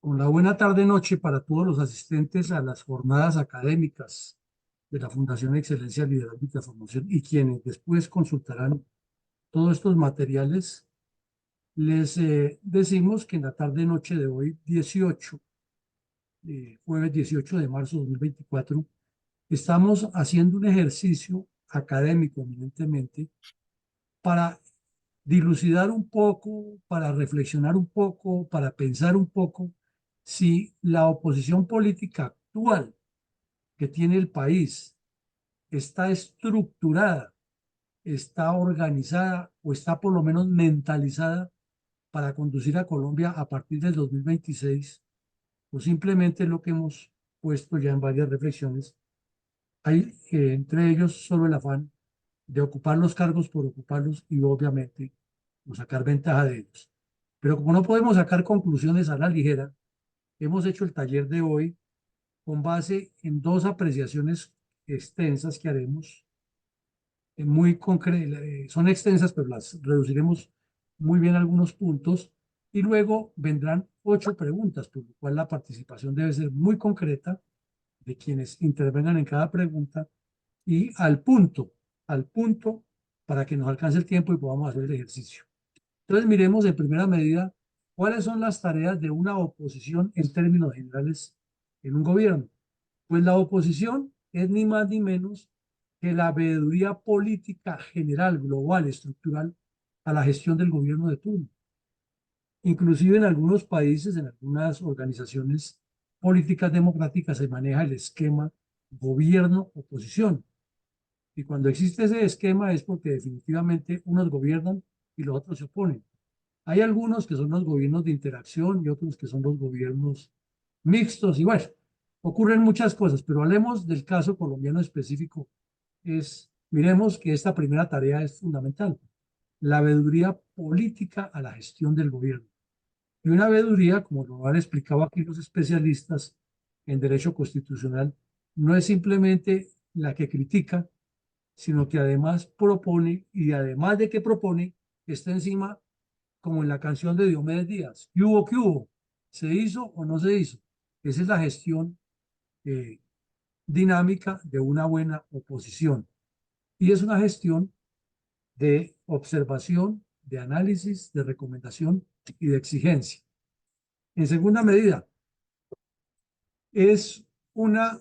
Con la buena tarde-noche para todos los asistentes a las jornadas académicas de la Fundación Excelencia Liderazgo y Transformación y quienes después consultarán todos estos materiales, les decimos que en la tarde-noche de hoy, jueves 18 de marzo de 2024, estamos haciendo un ejercicio académico eminentemente para dilucidar un poco, para reflexionar un poco, para pensar un poco si la oposición política actual que tiene el país está estructurada, está organizada o está por lo menos mentalizada para conducir a Colombia a partir del 2026, o simplemente lo que hemos puesto ya en varias reflexiones. Hay entre ellos solo el afán de ocupar los cargos por ocuparlos y obviamente o sacar ventaja de ellos. Pero como no podemos sacar conclusiones a la ligera, hemos hecho el taller de hoy con base en dos apreciaciones extensas que haremos, muy concretas, son extensas, pero las reduciremos muy bien a algunos puntos, y luego vendrán 8 preguntas, por lo cual la participación debe ser muy concreta de quienes intervengan en cada pregunta y al punto, para que nos alcance el tiempo y podamos hacer el ejercicio. Entonces, miremos en primera medida cuáles son las tareas de una oposición en términos generales en un gobierno. Pues la oposición es ni más ni menos que la veeduría política general, global, estructural a la gestión del gobierno de turno. Inclusive en algunos países, en algunas organizaciones políticas democráticas se maneja el esquema gobierno-oposición. Y cuando existe ese esquema es porque definitivamente unos gobiernan y los otros se oponen. Hay algunos que son los gobiernos de interacción y otros que son los gobiernos mixtos. Y bueno, ocurren muchas cosas, pero hablemos del caso colombiano específico. Miremos que esta primera tarea es fundamental, la veeduría política a la gestión del gobierno. Y una veeduría, como lo han explicado aquí los especialistas en derecho constitucional, no es simplemente la que critica, sino que además propone, y además de que propone, está encima, como en la canción de Diomedes Díaz: ¿qué hubo, qué hubo? ¿Se hizo o no se hizo? Esa es la gestión eh, dinámica de una buena oposición. Y es una gestión de observación, de análisis, de recomendación y de exigencia. En segunda medida, es una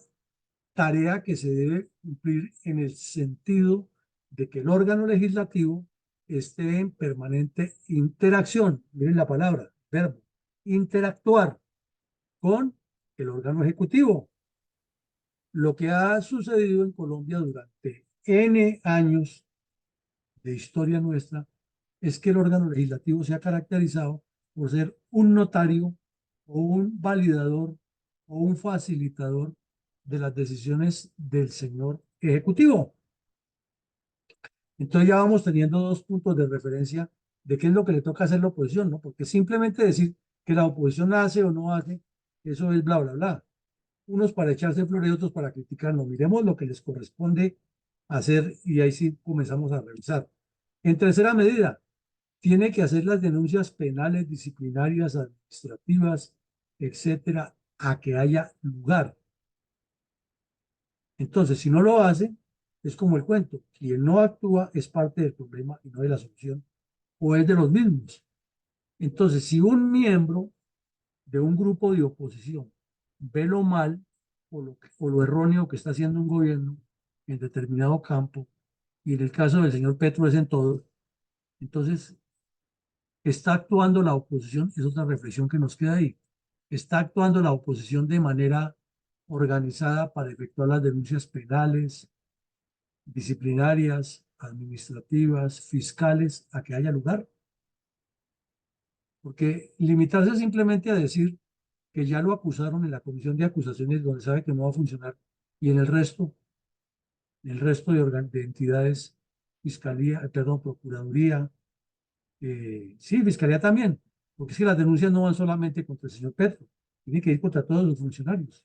tarea que se debe cumplir en el sentido de que el órgano legislativo esté en permanente interacción, miren la palabra, verbo, interactuar con el órgano ejecutivo. Lo que ha sucedido en Colombia durante N años de historia nuestra es que el órgano legislativo se ha caracterizado por ser un notario o un validador o un facilitador de las decisiones del señor ejecutivo. Entonces ya vamos teniendo dos puntos de referencia de qué es lo que le toca hacer la oposición, ¿no? Porque simplemente decir que la oposición hace o no hace, eso es bla, bla, bla. Unos para echarse flores y otros para criticar. No, miremos lo que les corresponde hacer y ahí sí comenzamos a revisar. En tercera medida, tiene que hacer las denuncias penales, disciplinarias, administrativas, etcétera, a que haya lugar. Entonces, si no lo hace, es como el cuento: quien no actúa es parte del problema y no de la solución, o es de los mismos. Entonces, si un miembro de un grupo de oposición ve lo mal o lo erróneo que está haciendo un gobierno en determinado campo, y en el caso del señor Petro es en todo, entonces está actuando la oposición, es otra reflexión que nos queda ahí. Está actuando la oposición de manera organizada para efectuar las denuncias penales, disciplinarias, administrativas, fiscales, a que haya lugar. Porque limitarse simplemente a decir que ya lo acusaron en la comisión de acusaciones donde sabe que no va a funcionar y en el resto de entidades, fiscalía, perdón, procuraduría, sí, fiscalía también, porque es que las denuncias no van solamente contra el señor Petro, tienen que ir contra todos los funcionarios,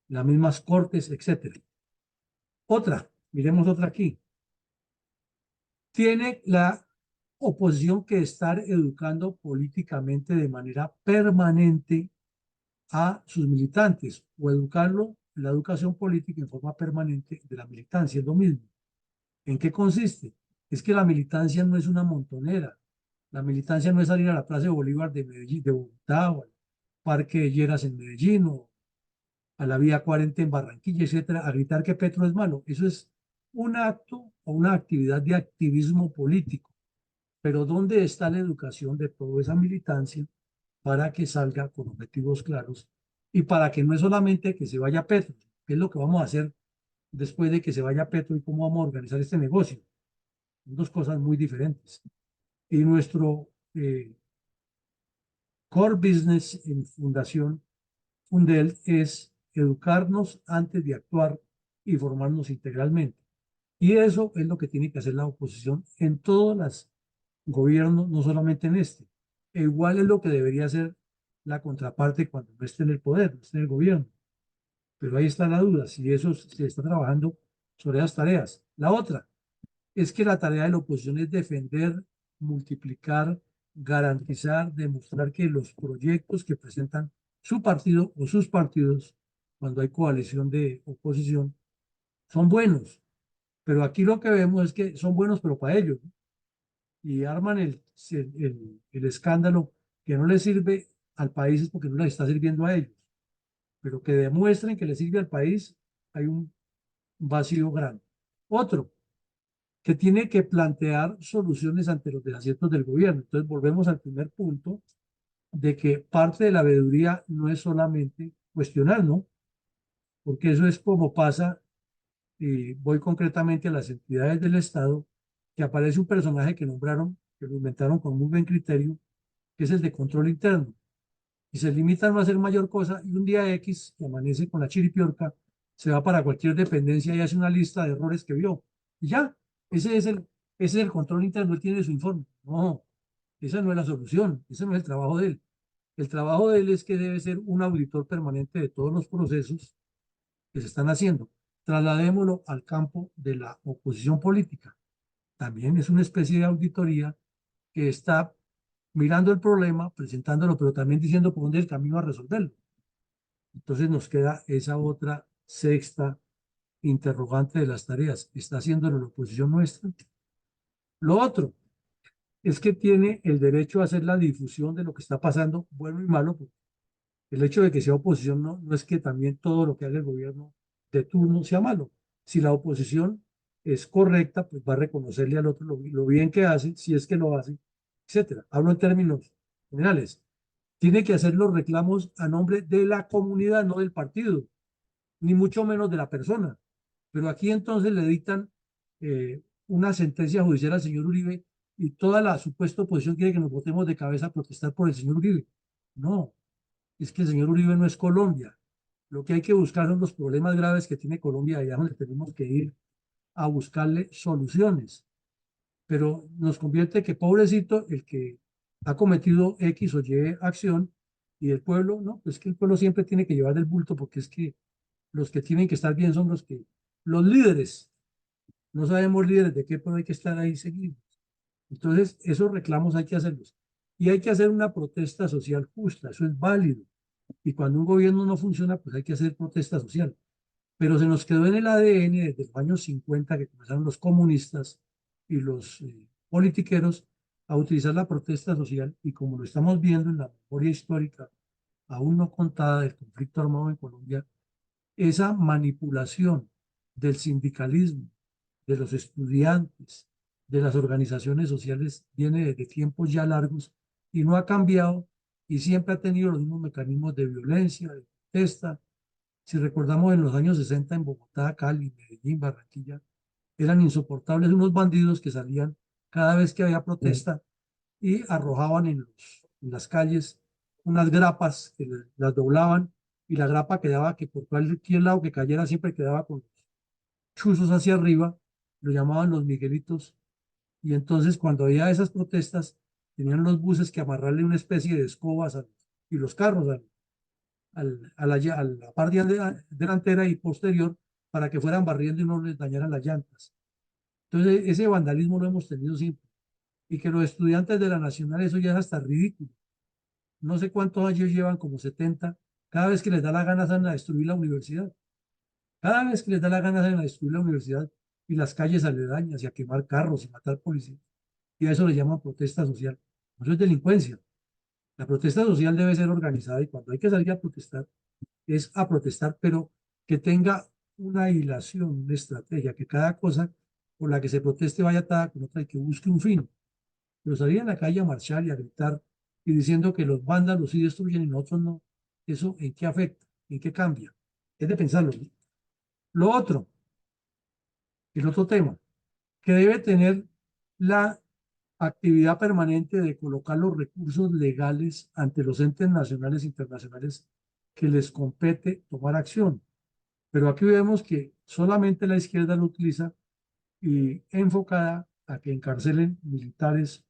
las mismas cortes, etcétera. Otra, miremos otra aquí. Tiene la oposición que estar educando políticamente de manera permanente a sus militantes o educarlo, la educación política en forma permanente de la militancia, es lo mismo. ¿En qué consiste? Es que la militancia no es una montonera. La militancia no es salir a la Plaza de Bolívar de Medellín, de Bogotá, o al Parque de Lleras en Medellín, o a la Vía 40 en Barranquilla, etcétera, a gritar que Petro es malo. Eso es un acto o una actividad de activismo político. Pero ¿dónde está la educación de toda esa militancia para que salga con objetivos claros y para que no es solamente que se vaya Petro, qué es lo que vamos a hacer después de que se vaya Petro y cómo vamos a organizar este negocio? Dos cosas muy diferentes. Y nuestro core business en Fundación Fundel es educarnos antes de actuar y formarnos integralmente. Y eso es lo que tiene que hacer la oposición en todos los gobiernos, no solamente en este. E igual es lo que debería hacer la contraparte cuando no esté en el poder, no esté en el gobierno. Pero ahí está la duda, si eso se está trabajando sobre esas tareas. La otra es que la tarea de la oposición es defender, multiplicar, garantizar, demostrar que los proyectos que presentan su partido o sus partidos, cuando hay coalición de oposición, son buenos. Pero aquí lo que vemos es que son buenos, pero para ellos, ¿no? Y arman el escándalo que no les sirve al país es porque no les está sirviendo a ellos, pero que demuestren que les sirve al país, hay un vacío grande. Otro, que tiene que plantear soluciones ante los desaciertos del gobierno. Entonces volvemos al primer punto de que parte de la veeduría no es solamente cuestionar, ¿no? Porque eso es como pasa, y voy concretamente a las entidades del Estado, que aparece un personaje que nombraron, que lo inventaron con muy buen criterio, que es el de control interno, y se limita a no hacer mayor cosa, y un día X, que amanece con la chiripiorca, se va para cualquier dependencia y hace una lista de errores que vio. Y ya, ese es ese es el control interno, él tiene su informe. No, esa no es la solución, ese no es el trabajo de él. El trabajo de él es que debe ser un auditor permanente de todos los procesos que se están haciendo. Trasladémoslo al campo de la oposición política. También es una especie de auditoría que está mirando el problema, presentándolo, pero también diciendo por dónde es el camino a resolverlo. Entonces nos queda esa otra sexta interrogante de las tareas. ¿Está haciéndolo la oposición nuestra? Lo otro es que tiene el derecho a hacer la difusión de lo que está pasando, bueno y malo. El hecho de que sea oposición no es que también todo lo que haga el gobierno de turno sea malo. Si la oposición es correcta, pues va a reconocerle al otro lo bien que hace, si es que lo hace, etcétera. Hablo en términos generales. Tiene que hacer los reclamos a nombre de la comunidad, no del partido, ni mucho menos de la persona. Pero aquí entonces le dictan una sentencia judicial al señor Uribe y toda la supuesta oposición quiere que nos votemos de cabeza a protestar por el señor Uribe. No, es que el señor Uribe no es Colombia. Lo que hay que buscar son los problemas graves que tiene Colombia, allá donde tenemos que ir a buscarle soluciones. Pero nos convierte que pobrecito el que ha cometido X o Y acción y el pueblo, no, pues que el pueblo siempre tiene que llevar del bulto porque es que los que tienen que estar bien son los líderes. No sabemos líderes de qué, pero hay que estar ahí seguidos. Entonces, esos reclamos hay que hacerlos. Y hay que hacer una protesta social justa, eso es válido. Y cuando un gobierno no funciona, pues hay que hacer protesta social. Pero se nos quedó en el ADN desde los años 50 que comenzaron los comunistas y los politiqueros a utilizar la protesta social y como lo estamos viendo en la memoria histórica aún no contada del conflicto armado en Colombia, esa manipulación del sindicalismo, de los estudiantes, de las organizaciones sociales viene desde tiempos ya largos y no ha cambiado y siempre ha tenido los mismos mecanismos de violencia, de protesta. Si recordamos en los años 60 en Bogotá, Cali, Medellín, Barranquilla, eran insoportables unos bandidos que salían cada vez que había protesta y arrojaban en las calles unas grapas que las doblaban y la grapa quedaba que por cualquier lado que cayera siempre quedaba con los chuzos hacia arriba, lo llamaban los Miguelitos, y entonces cuando había esas protestas tenían los buses que amarrarle una especie de escobas y los carros a la parte delantera y posterior para que fueran barriendo y no les dañaran las llantas. Entonces ese vandalismo lo hemos tenido siempre. y que los estudiantes de la Nacional, eso ya es hasta ridículo. No sé cuántos años llevan, como 70. Cada vez que les da la gana salen a destruir la universidad. Cada vez que les da la gana salen a destruir la universidad y las calles aledañas y a quemar carros y matar policías. Y a eso le llaman protesta social. Eso es delincuencia. La protesta social debe ser organizada y cuando hay que salir a protestar, es a protestar, pero que tenga una hilación, una estrategia, que cada cosa por la que se proteste vaya atada con otra y que busque un fin. Pero salir a la calle a marchar y a gritar y diciendo que los vándalos sí destruyen y nosotros no, ¿eso en qué afecta? ¿En qué cambia? Es de pensarlo, ¿no? Lo otro, el otro tema, que debe tener la actividad permanente de colocar los recursos legales ante los entes nacionales e internacionales que les compete tomar acción. Pero aquí vemos que solamente la izquierda lo utiliza y enfocada a que encarcelen militares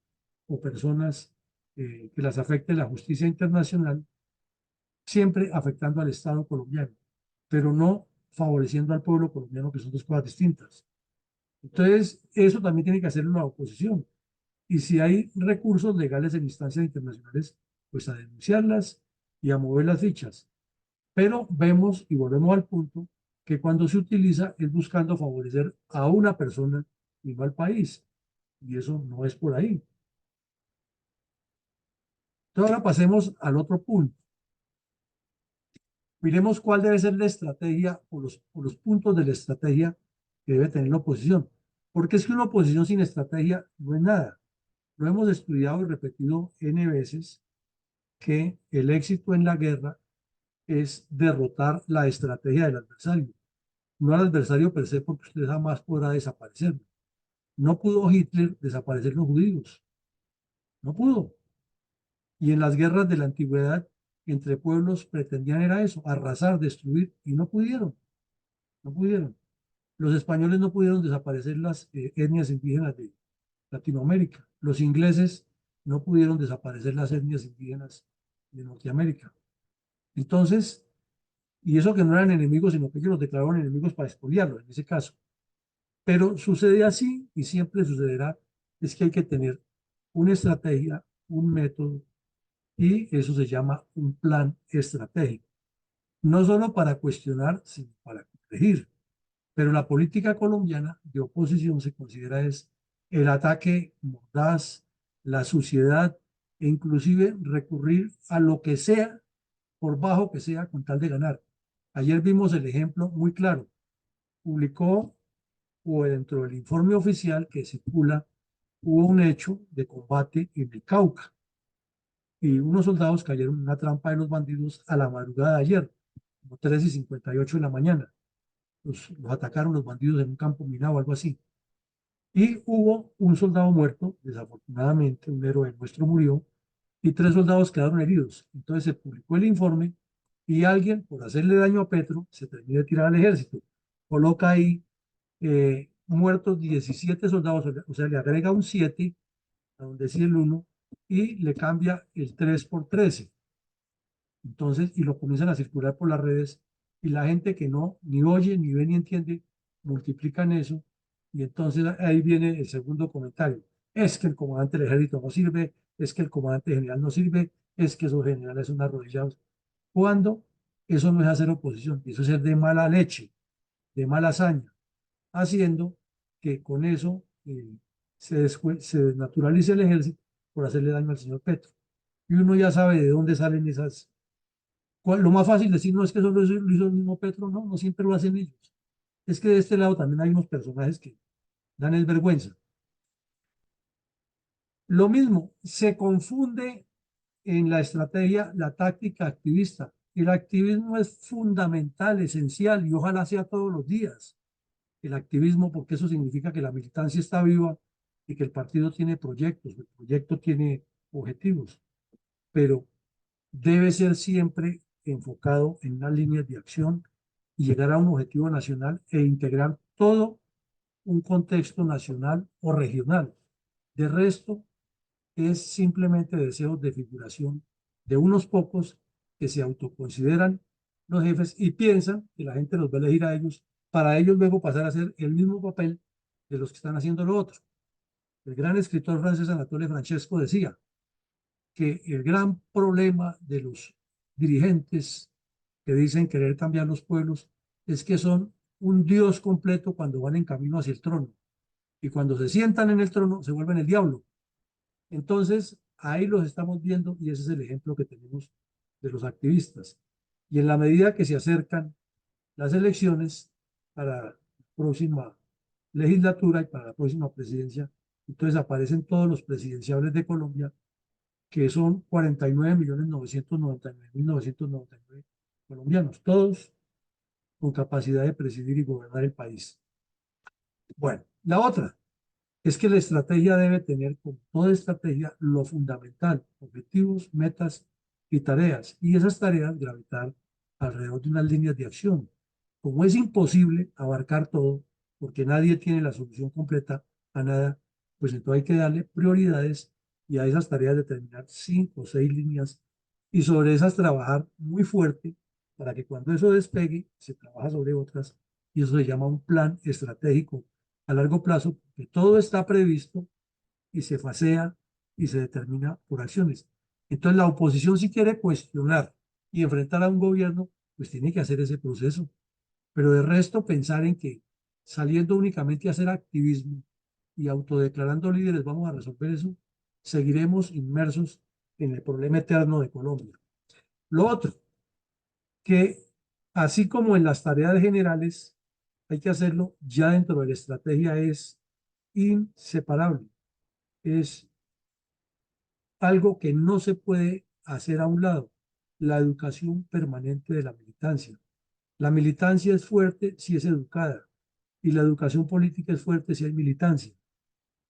o personas que las afecte la justicia internacional, siempre afectando al Estado colombiano, pero no favoreciendo al pueblo colombiano, que son dos cosas distintas. Entonces, eso también tiene que hacerlo la oposición. Y si hay recursos legales en instancias internacionales, pues a denunciarlas y a mover las fichas. Pero vemos y volvemos al punto que cuando se utiliza es buscando favorecer a una persona y no al país. Y eso no es por ahí. Entonces ahora pasemos al otro punto. Miremos cuál debe ser la estrategia o los puntos de la estrategia que debe tener la oposición. Porque es que una oposición sin estrategia no es nada. Lo hemos estudiado y repetido N veces que el éxito en la guerra es derrotar la estrategia del adversario, no al adversario per se, porque usted jamás podrá desaparecerlo. No pudo Hitler desaparecer los judíos, no pudo. Y en las guerras de la antigüedad entre pueblos pretendían era eso, arrasar, destruir, y no pudieron, no pudieron. Los españoles no pudieron desaparecer las etnias indígenas de Latinoamérica. Los ingleses no pudieron desaparecer las etnias indígenas de Norteamérica. Entonces, y eso que no eran enemigos, sino que ellos los declararon enemigos para expoliarlos en ese caso. Pero sucede así y siempre sucederá, es que hay que tener una estrategia, un método, y eso se llama un plan estratégico. No solo para cuestionar, sino para corregir. Pero la política colombiana de oposición se considera es el ataque mordaz, la suciedad e inclusive recurrir a lo que sea, por bajo que sea, con tal de ganar. Ayer vimos el ejemplo muy claro. Publicó o dentro del informe oficial que circula, hubo un hecho de combate en el Cauca y unos soldados cayeron en una trampa de los bandidos a la madrugada de ayer, como 3:58 de la mañana. Los atacaron los bandidos en un campo minado o algo así. Y hubo un soldado muerto, desafortunadamente, un héroe nuestro murió, y 3 soldados quedaron heridos. Entonces se publicó el informe y alguien, por hacerle daño a Petro, se termina de tirar al ejército. Coloca ahí muertos 17 soldados, o sea, le agrega un 7 a donde sí el 1 y le cambia el 3 por 13. Entonces, y lo comienzan a circular por las redes y la gente que no, ni oye, ni ve, ni entiende, multiplican eso y entonces ahí viene el segundo comentario. Es que el comandante del ejército no sirve, es que el comandante general no sirve, es que esos generales son arrodillados. Cuando eso no es hacer oposición, eso es ser de mala leche, de mala hazaña, haciendo que con eso se desnaturalice el ejército por hacerle daño al señor Petro. Y uno ya sabe de dónde salen esas. Lo más fácil decir no es que eso lo hizo el mismo Petro, no, no siempre lo hacen ellos. Es que de este lado también hay unos personajes que dan el vergüenza. Lo mismo, se confunde en la estrategia la táctica activista. El activismo es fundamental, esencial y ojalá sea todos los días. El activismo, porque eso significa que la militancia está viva y que el partido tiene proyectos, el proyecto tiene objetivos, pero debe ser siempre enfocado en unas líneas de acción y llegar a un objetivo nacional e integrar todo un contexto nacional o regional. De resto, es simplemente deseos de figuración de unos pocos que se autoconsideran los jefes y piensan que la gente los va a elegir a ellos para ellos luego pasar a hacer el mismo papel de los que están haciendo lo otro. El gran escritor francés Anatole Francesco decía que el gran problema de los dirigentes que dicen querer cambiar los pueblos es que son un Dios completo cuando van en camino hacia el trono y cuando se sientan en el trono se vuelven el diablo. Entonces, ahí los estamos viendo y ese es el ejemplo que tenemos de los activistas. Y en la medida que se acercan las elecciones para la próxima legislatura y para la próxima presidencia, entonces aparecen todos los presidenciables de Colombia, que son 49.999.999 colombianos, todos con capacidad de presidir y gobernar el país. Bueno, la otra es que la estrategia debe tener, como toda estrategia, lo fundamental, objetivos, metas y tareas. Y esas tareas gravitar alrededor de unas líneas de acción. Como es imposible abarcar todo, porque nadie tiene la solución completa a nada, pues entonces hay que darle prioridades y a esas tareas determinar 5 o 6 líneas y sobre esas trabajar muy fuerte para que cuando eso despegue se trabaja sobre otras y eso se llama un plan estratégico a largo plazo, porque todo está previsto y se facea y se determina por acciones. Entonces la oposición si quiere cuestionar y enfrentar a un gobierno, pues tiene que hacer ese proceso. Pero de resto pensar en que saliendo únicamente a hacer activismo y autodeclarando líderes vamos a resolver eso, seguiremos inmersos en el problema eterno de Colombia. Lo otro, que así como en las tareas generales hay que hacerlo, ya dentro de la estrategia es inseparable. Es algo que no se puede hacer a un lado, la educación permanente de la militancia. La militancia es fuerte si es educada y la educación política es fuerte si hay militancia.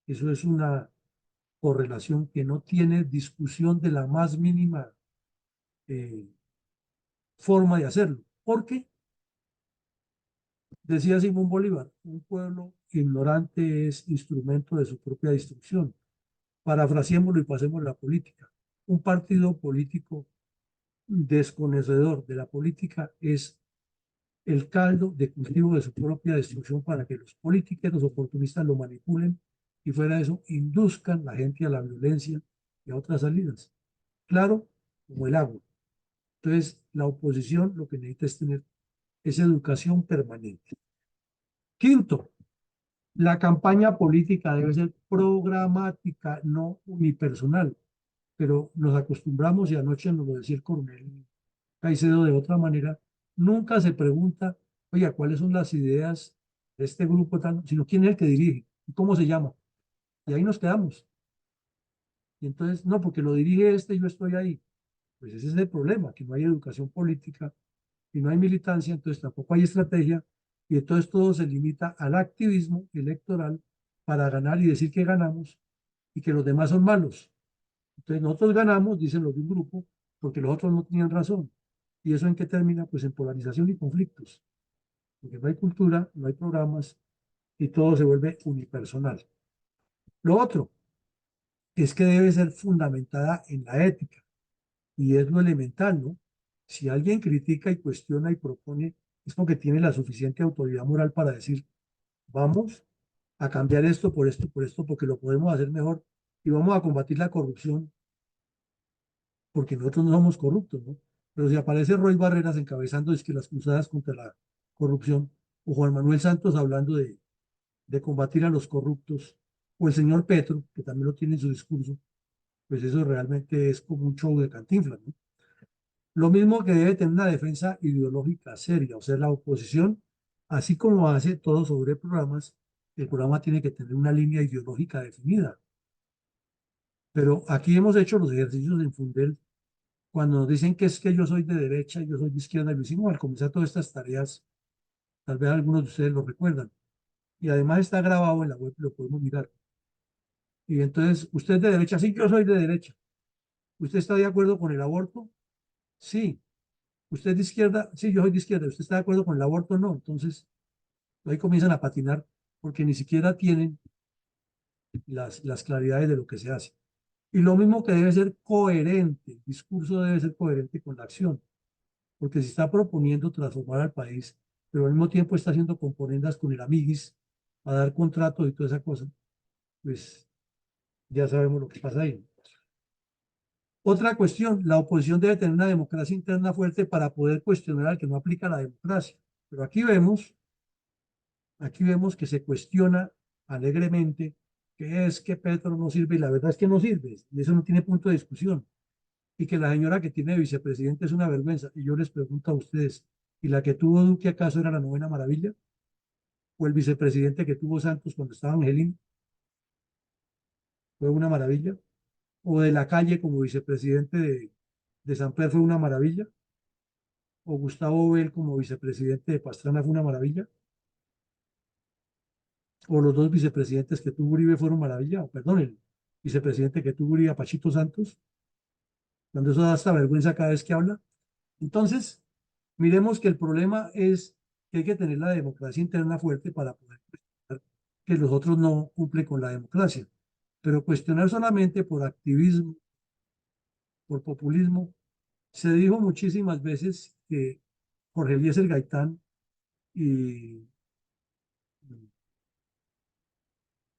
Eso es una correlación que no tiene discusión de la más mínima eh, forma de hacerlo. Porque, decía Simón Bolívar, un pueblo ignorante es instrumento de su propia destrucción. Parafraseémoslo y pasemos a la política. Un partido político desconocedor de la política es el caldo de cultivo de su propia destrucción para que los políticos, los oportunistas lo manipulen y fuera de eso induzcan a la gente a la violencia y a otras salidas. Claro, como el agua. Entonces, la oposición lo que necesita es tener esa educación permanente. Quinto, la campaña política debe ser programática, no unipersonal, pero nos acostumbramos y anoche nos lo decía el coronel Caicedo de otra manera, nunca se pregunta, oiga, ¿cuáles son las ideas de este grupo tal? Sino quién es el que dirige, y cómo se llama. Y ahí nos quedamos. Y entonces, no, porque lo dirige este y yo estoy ahí. Pues ese es el problema, que no hay educación política y no hay militancia, entonces tampoco hay estrategia, y entonces todo se limita al activismo electoral para ganar y decir que ganamos y que los demás son malos. Entonces nosotros ganamos, dicen los de un grupo, porque los otros no tenían razón. ¿Y eso en qué termina? Pues en polarización y conflictos, porque no hay cultura, no hay programas y todo se vuelve unipersonal. Lo otro es que debe ser fundamentada en la ética y es lo elemental, ¿no? Si alguien critica y cuestiona y propone, es porque tiene la suficiente autoridad moral para decir, vamos a cambiar esto, por esto, porque lo podemos hacer mejor y vamos a combatir la corrupción porque nosotros no somos corruptos, ¿no? Pero si aparece Roy Barreras encabezando es que las cruzadas contra la corrupción, o Juan Manuel Santos hablando de combatir a los corruptos, o el señor Petro, que también lo tiene en su discurso, pues eso realmente es como un show de Cantinflas, ¿no? Lo mismo que debe tener una defensa ideológica seria, o sea, la oposición, así como hace todo sobre programas, el programa tiene que tener una línea ideológica definida. Pero aquí hemos hecho los ejercicios en Fundel cuando nos dicen que es que yo soy de derecha y yo soy de izquierda, lo hicimos al comenzar todas estas tareas, tal vez algunos de ustedes lo recuerdan, y además está grabado en la web, lo podemos mirar. Y entonces, ¿usted es de derecha? Sí, yo soy de derecha. ¿Usted está de acuerdo con el aborto? Sí. ¿Usted es de izquierda? Sí, yo soy de izquierda. ¿Usted está de acuerdo con el aborto? No. Entonces, ahí comienzan a patinar porque ni siquiera tienen las claridades de lo que se hace. Y lo mismo que debe ser coherente, el discurso debe ser coherente con la acción. Porque se está proponiendo transformar al país, pero al mismo tiempo está haciendo componendas con el amiguis a dar contratos y toda esa cosa, pues Ya sabemos lo que pasa ahí. Otra cuestión, la oposición debe tener una democracia interna fuerte para poder cuestionar al que no aplica la democracia. Pero aquí vemos que se cuestiona alegremente que es que Petro no sirve y la verdad es que no sirve y eso no tiene punto de discusión y que la señora que tiene de vicepresidente es una vergüenza. Y yo les pregunto a ustedes, ¿y la que tuvo Duque acaso era la novena maravilla? ¿O el vicepresidente que tuvo Santos cuando estaba Angelino fue una maravilla? ¿O de la Calle como vicepresidente de Samper fue una maravilla? ¿O Gustavo Bel como vicepresidente de Pastrana fue una maravilla? ¿O los dos vicepresidentes que tuvo Uribe fueron maravilla? O perdón, el vicepresidente que tuvo Uribe, Pachito Santos, cuando eso da hasta vergüenza cada vez que habla. Entonces, miremos que el problema es que hay que tener la democracia interna fuerte para poder cuestionar que los otros no cumplen con la democracia. Pero cuestionar solamente por activismo, por populismo, se dijo muchísimas veces que Jorge Eliezer Gaitán y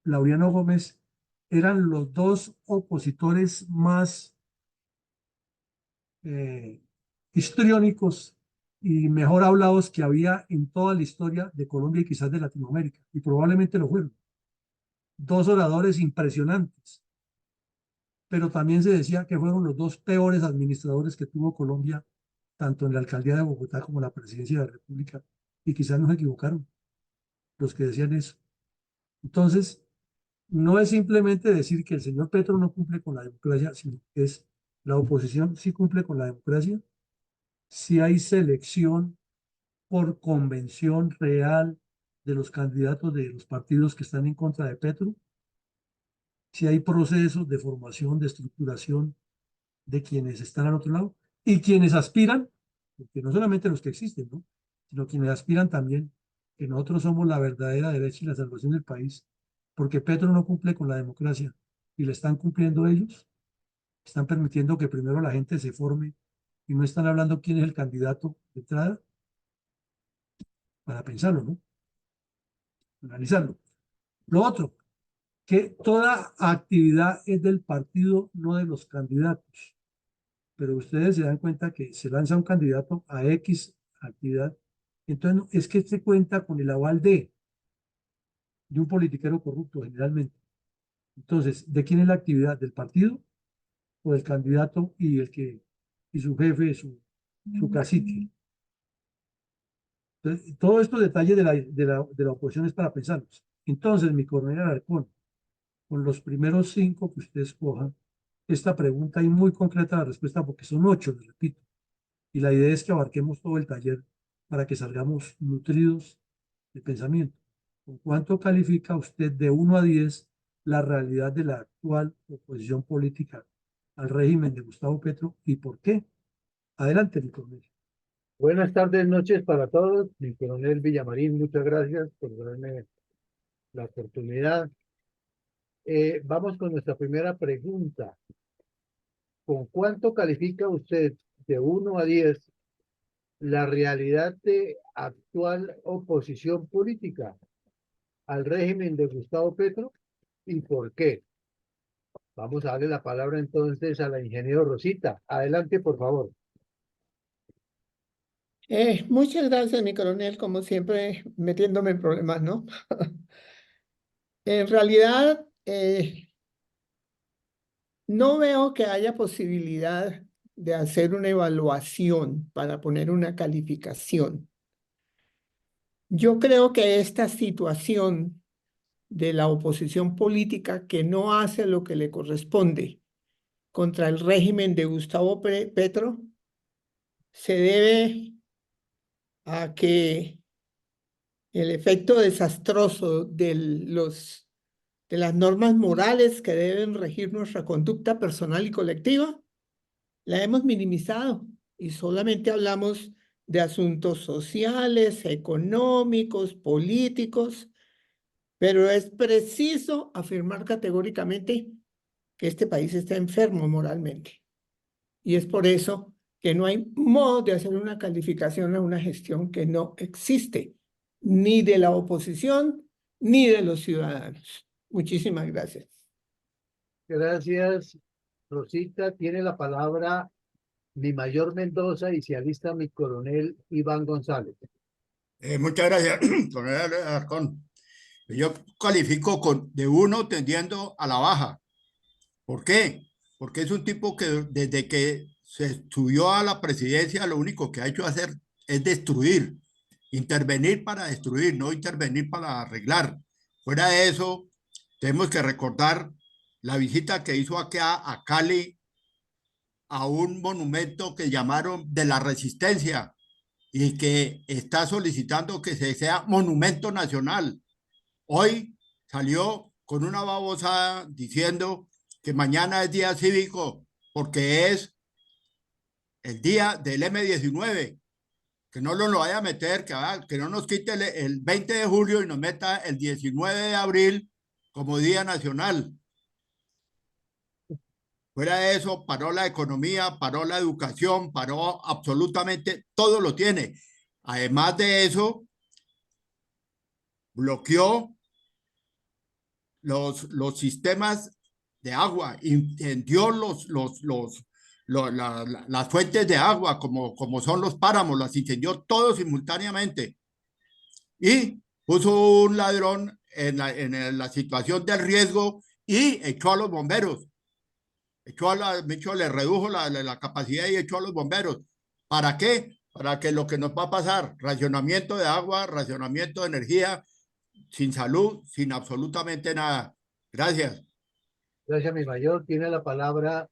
Laureano Gómez eran los dos opositores más eh, histriónicos y mejor hablados que había en toda la historia de Colombia y quizás de Latinoamérica, y probablemente lo fueron. Dos oradores impresionantes, pero también se decía que fueron los dos peores administradores que tuvo Colombia, tanto en la alcaldía de Bogotá como en la presidencia de la República, y quizás no se equivocaron los que decían eso. Entonces, no es simplemente decir que el señor Petro no cumple con la democracia, sino que es la oposición sí cumple con la democracia, si hay selección por convención real de los candidatos de los partidos que están en contra de Petro, si hay procesos de formación, de estructuración de quienes están al otro lado y quienes aspiran, porque no solamente los que existen, ¿no? Sino quienes aspiran también, que nosotros somos la verdadera derecha y la salvación del país, porque Petro no cumple con la democracia y le están cumpliendo ellos, están permitiendo que primero la gente se forme y no están hablando quién es el candidato de entrada para pensarlo, ¿no? Analizarlo. Lo otro, que toda actividad es del partido, no de los candidatos. Pero ustedes se dan cuenta que se lanza un candidato a X actividad, entonces es que se cuenta con el aval de un politiquero corrupto generalmente. Entonces, ¿de quién es la actividad? ¿Del partido o del candidato y el que y su jefe, su cacique? Entonces, todos estos detalles de la oposición es para pensarlos. Entonces, mi coronel Alarcón, con los primeros 5 que usted escoja, esta pregunta y muy concreta la respuesta, porque son 8, les repito. Y la idea es que abarquemos todo el taller para que salgamos nutridos de pensamiento. ¿Con cuánto califica usted de 1 a 10 la realidad de la actual oposición política al régimen de Gustavo Petro y por qué? Adelante, mi coronel. Buenas tardes, noches para todos. Mi coronel Villamarín, muchas gracias por darme la oportunidad. Vamos con nuestra primera pregunta. ¿Con cuánto califica usted de 1 a 10 la realidad de actual oposición política al régimen de Gustavo Petro y por qué? Vamos a darle la palabra entonces a la ingeniero Rosita. Adelante, por favor. Muchas gracias, mi coronel, como siempre, metiéndome en problemas, ¿no? En realidad, no veo que haya posibilidad de hacer una evaluación para poner una calificación. Yo creo que esta situación de la oposición política que no hace lo que le corresponde contra el régimen de Gustavo Petro se debe a que el efecto desastroso de las normas morales que deben regir nuestra conducta personal y colectiva, la hemos minimizado y solamente hablamos de asuntos sociales, económicos, políticos, pero es preciso afirmar categóricamente que este país está enfermo moralmente. Y es por eso que no hay modo de hacer una calificación a una gestión que no existe, ni de la oposición, ni de los ciudadanos. Muchísimas gracias. Gracias, Rosita. Tiene la palabra mi mayor Mendoza y se alista mi coronel Iván González. Muchas gracias, coronel Alarcón. Yo califico de 1 tendiendo a la baja. ¿Por qué? Porque es un tipo que desde que se subió a la presidencia lo único que ha hecho hacer es destruir, intervenir para destruir, no intervenir para arreglar. Fuera de eso, tenemos que recordar la visita que hizo acá a Cali a un monumento que llamaron de la Resistencia y que está solicitando que se sea monumento nacional. Hoy salió con una babosada diciendo que mañana es día cívico porque es el día del M-19, que no lo vaya a meter, que no nos quite el 20 de julio y nos meta el 19 de abril como día nacional. Fuera de eso, paró la economía, paró la educación, paró absolutamente todo lo tiene. Además de eso, bloqueó los sistemas de agua, incendió las fuentes de agua como son los páramos, las incendió todos simultáneamente y puso un ladrón en la situación del riesgo y echó a los bomberos, le redujo la capacidad y echó a los bomberos. ¿Para qué? Para que lo que nos va a pasar, racionamiento de agua, racionamiento de energía, sin salud, sin absolutamente nada. Gracias. Gracias, mi mayor. Tiene la palabra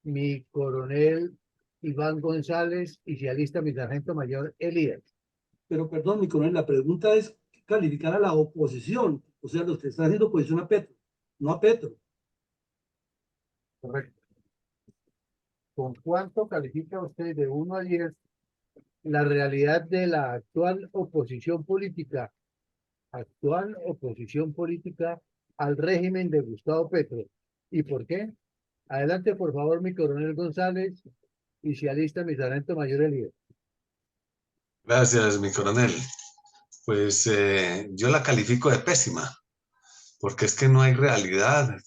mi coronel Iván González y se alista mi sargento mayor Elías. Pero perdón, mi coronel, la pregunta es calificar a la oposición. O sea, los que están haciendo oposición a Petro, no a Petro. Correcto. ¿Con cuánto califica usted de 1 a 10 la realidad de la actual oposición política al régimen de Gustavo Petro? ¿Y por qué? Adelante, por favor, mi coronel González y se alista mi sargento mayor Elías. Gracias, mi coronel. Pues yo la califico de pésima, porque es que no hay realidad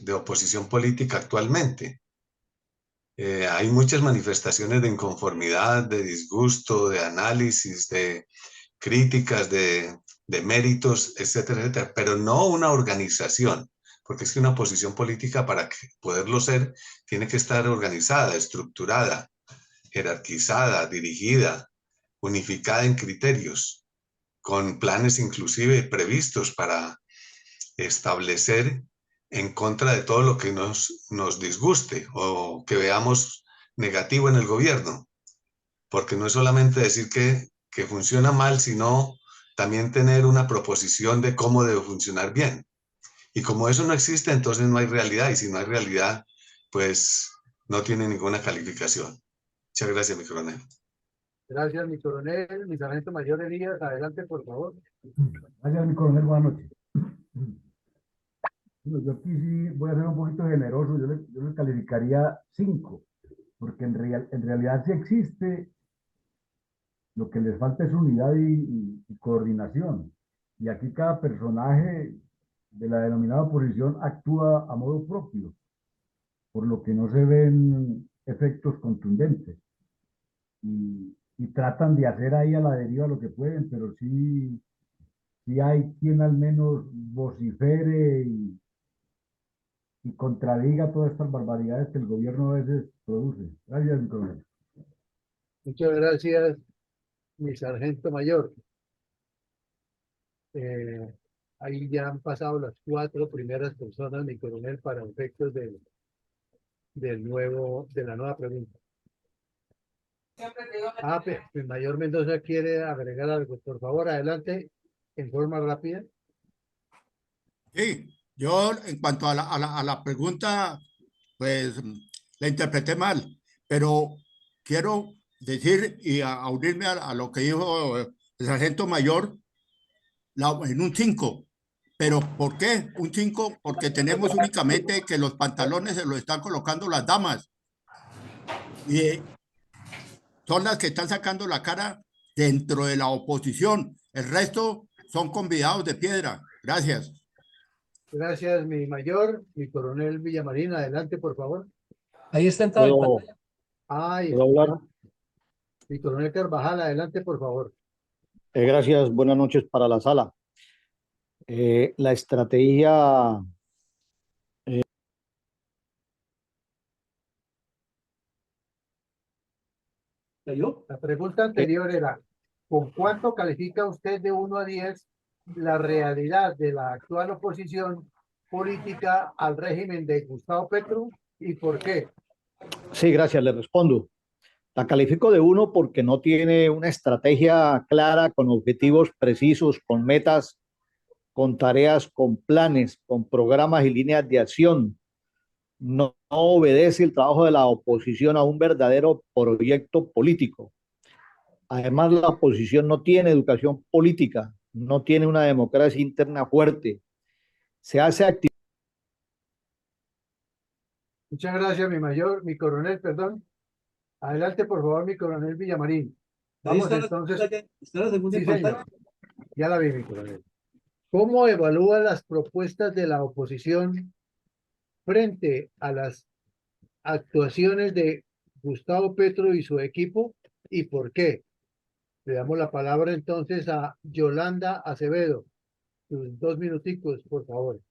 de oposición política actualmente. Hay muchas manifestaciones de inconformidad, de disgusto, de análisis, de críticas, de méritos, etcétera, etcétera, pero no una organización, porque es que una oposición política para poderlo ser tiene que estar organizada, estructurada, jerarquizada, dirigida, unificada en criterios, con planes inclusive previstos para establecer en contra de todo lo que nos disguste o que veamos negativo en el gobierno. Porque no es solamente decir que funciona mal, sino también tener una proposición de cómo debe funcionar bien. Y como eso no existe, entonces no hay realidad. Y si no hay realidad, pues no tiene ninguna calificación. Muchas gracias, mi coronel. Gracias, mi coronel, mi sargento mayor Elías. Adelante, por favor. Gracias, mi coronel. Buenas noches. Bueno, yo aquí sí voy a ser un poquito generoso. Yo le calificaría 5, porque en realidad sí existe. Lo que les falta es unidad y coordinación. Y aquí cada personaje de la denominada oposición actúa a modo propio, por lo que no se ven efectos contundentes. Y tratan de hacer ahí a la deriva lo que pueden, pero sí hay quien al menos vocifere y contradiga todas estas barbaridades que el gobierno a veces produce. Gracias, mi coronel. Muchas gracias, mi sargento mayor. Ahí ya han pasado las 4 primeras personas, mi coronel, para efectos de la nueva pregunta. Mi mayor Mendoza quiere agregar algo. Por favor, adelante, en forma rápida. Sí, yo en cuanto a la pregunta, pues la interpreté mal, pero quiero decir y a unirme a lo que dijo el sargento mayor en un 5. ¿Pero por qué un 5? Porque tenemos únicamente que los pantalones se los están colocando las damas y son las que están sacando la cara dentro de la oposición. El resto son convidados de piedra. Gracias. Gracias, mi mayor, mi coronel Villamarín. Adelante, por favor. Ahí está entrado en ¿Puedo, pantalla. Ay, puedo hablar? mi coronel Carvajal, adelante, por favor. Gracias, buenas noches para la sala. La estrategia, ¿Cayó? La pregunta anterior era, ¿con cuánto califica usted de 1 a 10 la realidad de la actual oposición política al régimen de Gustavo Petro y por qué? sí, gracias, le respondo. La califico de 1 porque no tiene una estrategia clara, con objetivos precisos, con metas, con tareas, con planes, con programas y líneas de acción. No obedece el trabajo de la oposición a un verdadero proyecto político. Además, la oposición no tiene educación política, no tiene una democracia interna fuerte. Se hace actividad. Muchas gracias, mi coronel, perdón. Adelante, por favor, mi coronel Villamarín. Ahí Vamos está la entonces. pantalla, está la segunda Sí, en pantalla. señor. Ya la vi, mi coronel. ¿Cómo evalúa las propuestas de la oposición frente a las actuaciones de Gustavo Petro y su equipo y por qué? Le damos la palabra entonces a Yolanda Acevedo. Sus 2 minuticos, por favor.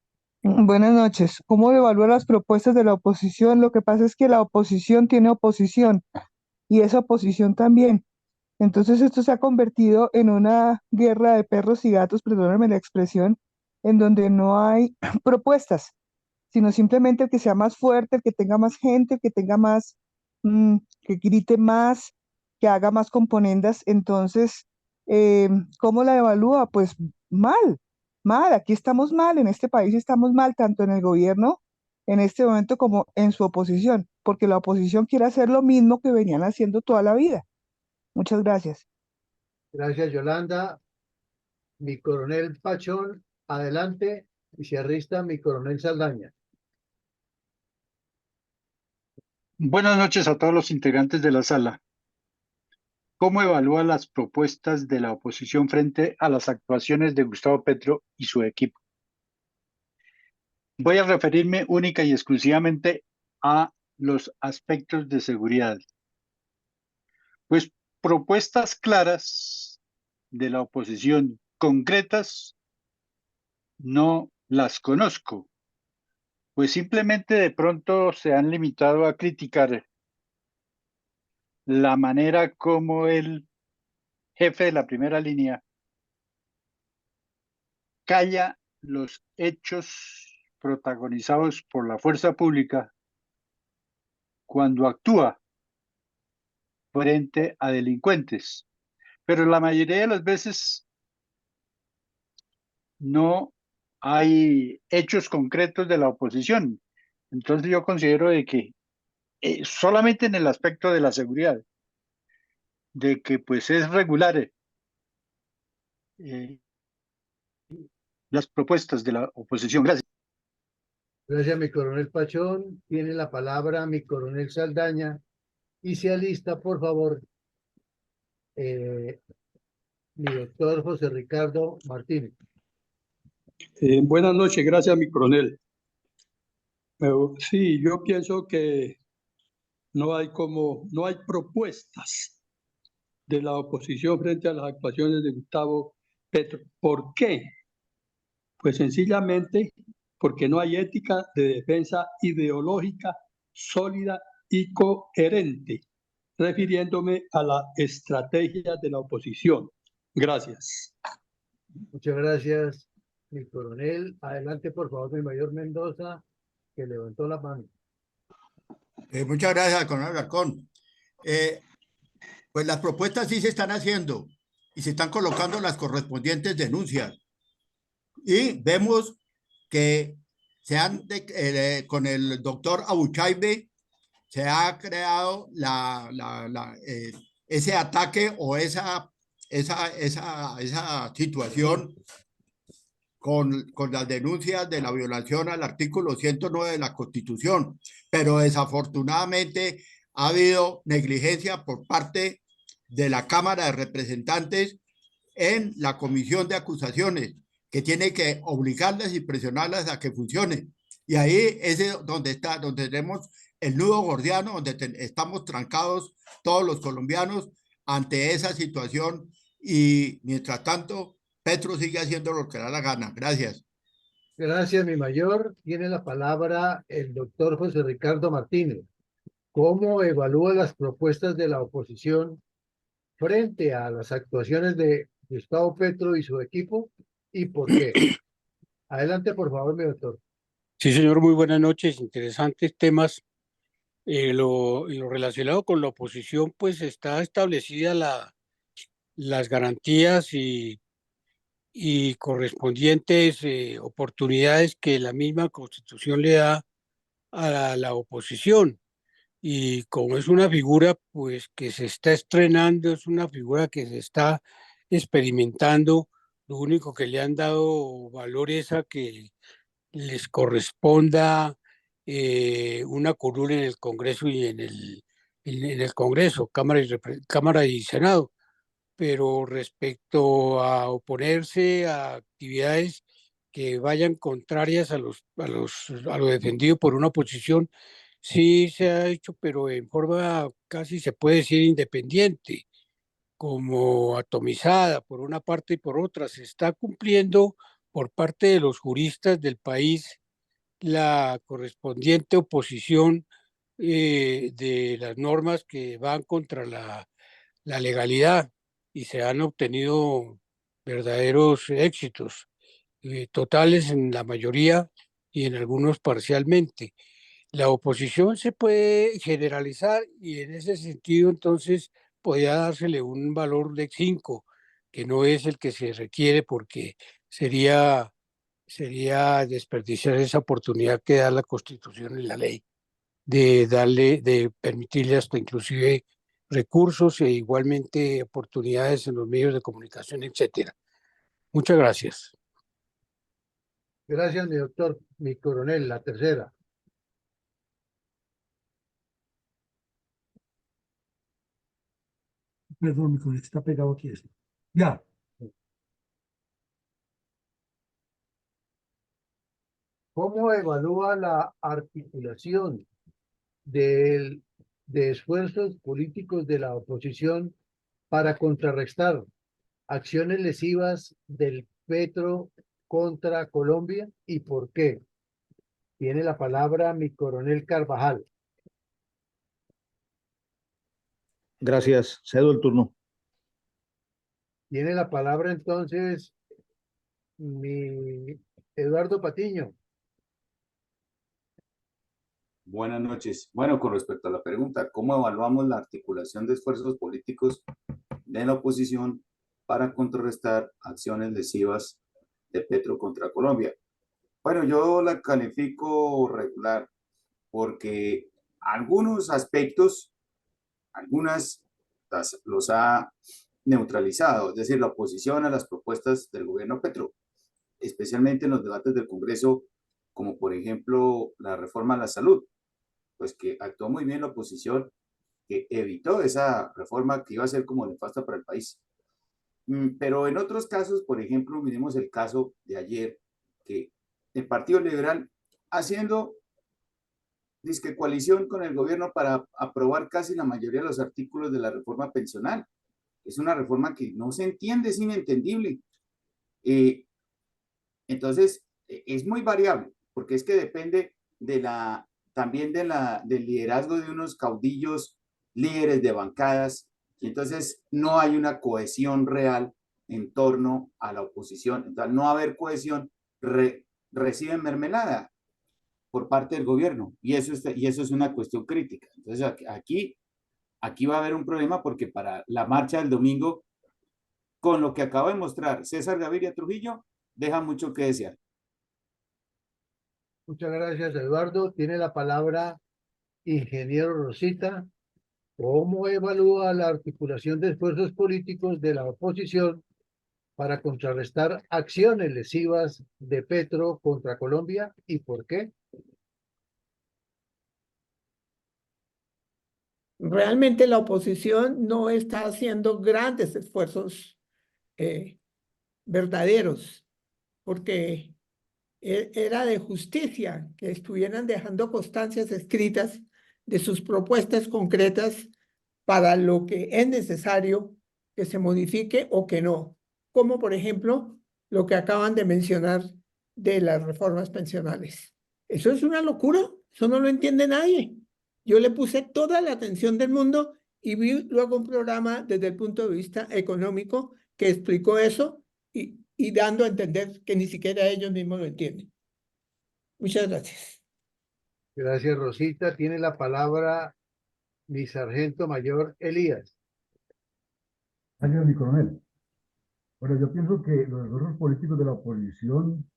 Buenas noches. ¿Cómo evalúa las propuestas de la oposición? Lo que pasa es que la oposición tiene oposición y esa oposición también. Entonces esto se ha convertido en una guerra de perros y gatos, perdónenme la expresión, en donde no hay propuestas, sino simplemente el que sea más fuerte, el que tenga más gente, el que tenga más, que grite más, que haga más componendas. Entonces, ¿cómo la evalúa? Pues mal, mal. Aquí estamos mal, en este país estamos mal, tanto en el gobierno en este momento como en su oposición, porque la oposición quiere hacer lo mismo que venían haciendo toda la vida. Muchas gracias. Gracias, Yolanda. Mi coronel Pachón, adelante. Y cierrista, mi coronel Saldaña. Buenas noches a todos los integrantes de la sala. ¿Cómo evalúa las propuestas de la oposición frente a las actuaciones de Gustavo Petro y su equipo? Voy a referirme única y exclusivamente a los aspectos de seguridad. Pues propuestas claras de la oposición, concretas, no las conozco. Pues simplemente de pronto se han limitado a criticar la manera como el jefe de la primera línea calla los hechos protagonizados por la fuerza pública cuando actúa frente a delincuentes. Pero la mayoría de las veces no hay hechos concretos de la oposición. Entonces yo considero de que solamente en el aspecto de la seguridad, de que pues es regular las propuestas de la oposición. Gracias. Gracias, mi coronel Pachón. Tiene la palabra mi coronel Saldaña. Y se alista, por favor, mi doctor José Ricardo Martínez. Buenas noches, gracias, mi coronel. Sí, yo pienso que no hay propuestas de la oposición frente a las actuaciones de Gustavo Petro. ¿Por qué? Pues sencillamente porque no hay ética de defensa ideológica sólida y coherente, refiriéndome a la estrategia de la oposición. Gracias. Muchas gracias, mi coronel. Adelante, por favor, mi mayor Mendoza, que levantó la mano. Muchas gracias, coronel Alarcón. Pues las propuestas sí se están haciendo y se están colocando las correspondientes denuncias. Y vemos que con el doctor Abuchaibe se ha creado ese ataque o esa situación con las denuncias de la violación al artículo 109 de la Constitución, pero desafortunadamente ha habido negligencia por parte de la Cámara de Representantes en la comisión de acusaciones, que tiene que obligarlas y presionarlas a que funcione. Y ahí es donde tenemos el nudo gordiano, donde estamos trancados todos los colombianos ante esa situación y mientras tanto Petro sigue haciendo lo que le da la gana. Gracias. Gracias, mi mayor. Tiene la palabra el doctor José Ricardo Martínez. ¿Cómo evalúa las propuestas de la oposición frente a las actuaciones de Gustavo Petro y su equipo y por qué? Adelante, por favor, mi doctor. Sí, señor, muy buenas noches. Interesantes temas. Lo relacionado con la oposición, pues está establecida las garantías y correspondientes oportunidades que la misma Constitución le da a la oposición. Y como es una figura pues que se está estrenando, es una figura que se está experimentando, lo único que le han dado valor es a que les corresponda una curul en el Congreso y en el Congreso, Cámara y Senado. Pero respecto a oponerse a actividades que vayan contrarias a lo defendido por una oposición, sí se ha hecho, pero en forma casi se puede decir independiente, como atomizada por una parte y por otra. Se está cumpliendo por parte de los juristas del país la correspondiente oposición de las normas que van contra la legalidad y se han obtenido verdaderos éxitos, totales en la mayoría y en algunos parcialmente. La oposición se puede generalizar y en ese sentido entonces podría dársele un valor de 5, que no es el que se requiere porque sería desperdiciar esa oportunidad que da la Constitución y la ley de permitirle hasta inclusive recursos e igualmente oportunidades en los medios de comunicación, etcétera. Muchas gracias. Gracias, mi doctor, mi coronel, la tercera. Perdón, mi coronel está pegado aquí. Ya. ¿Cómo evalúa la articulación de esfuerzos políticos de la oposición para contrarrestar acciones lesivas del Petro contra Colombia y por qué? Tiene la palabra mi coronel Carvajal. Gracias. Cedo el turno. Tiene la palabra entonces mi Eduardo Patiño. Buenas noches. Bueno, con respecto a la pregunta, ¿cómo evaluamos la articulación de esfuerzos políticos de la oposición para contrarrestar acciones lesivas de Petro contra Colombia? Bueno, yo la califico regular porque algunos aspectos, algunas los ha neutralizado, es decir, la oposición a las propuestas del gobierno Petro, especialmente en los debates del Congreso, como por ejemplo la reforma a la salud, pues que actuó muy bien la oposición, que evitó esa reforma que iba a ser como nefasta para el país. Pero en otros casos, por ejemplo, miremos el caso de ayer, que el Partido Liberal, haciendo disque coalición con el gobierno para aprobar casi la mayoría de los artículos de la reforma pensional. Es una reforma que no se entiende, es inentendible. Entonces, es muy variable, porque es que depende también del liderazgo de unos caudillos, líderes de bancadas, y entonces no hay una cohesión real en torno a la oposición. Entonces, no haber cohesión, reciben mermelada por parte del gobierno, y eso es una cuestión crítica. Entonces, aquí va a haber un problema porque para la marcha del domingo, con lo que acaba de mostrar César Gaviria Trujillo, deja mucho que desear. Muchas gracias, Eduardo. Tiene la palabra ingeniero Rosita. ¿Cómo evalúa la articulación de esfuerzos políticos de la oposición para contrarrestar acciones lesivas de Petro contra Colombia y por qué? Realmente la oposición no está haciendo grandes esfuerzos verdaderos porque era de justicia que estuvieran dejando constancias escritas de sus propuestas concretas para lo que es necesario que se modifique o que no, como por ejemplo lo que acaban de mencionar de las reformas pensionales. Eso es una locura, eso no lo entiende nadie. Yo le puse toda la atención del mundo y vi luego un programa desde el punto de vista económico que explicó eso y dando a entender que ni siquiera ellos mismos lo entienden. Muchas gracias. Gracias, Rosita. Tiene la palabra mi sargento mayor Elías. Gracias, mi coronel. Bueno, yo pienso que los esfuerzos políticos de la oposición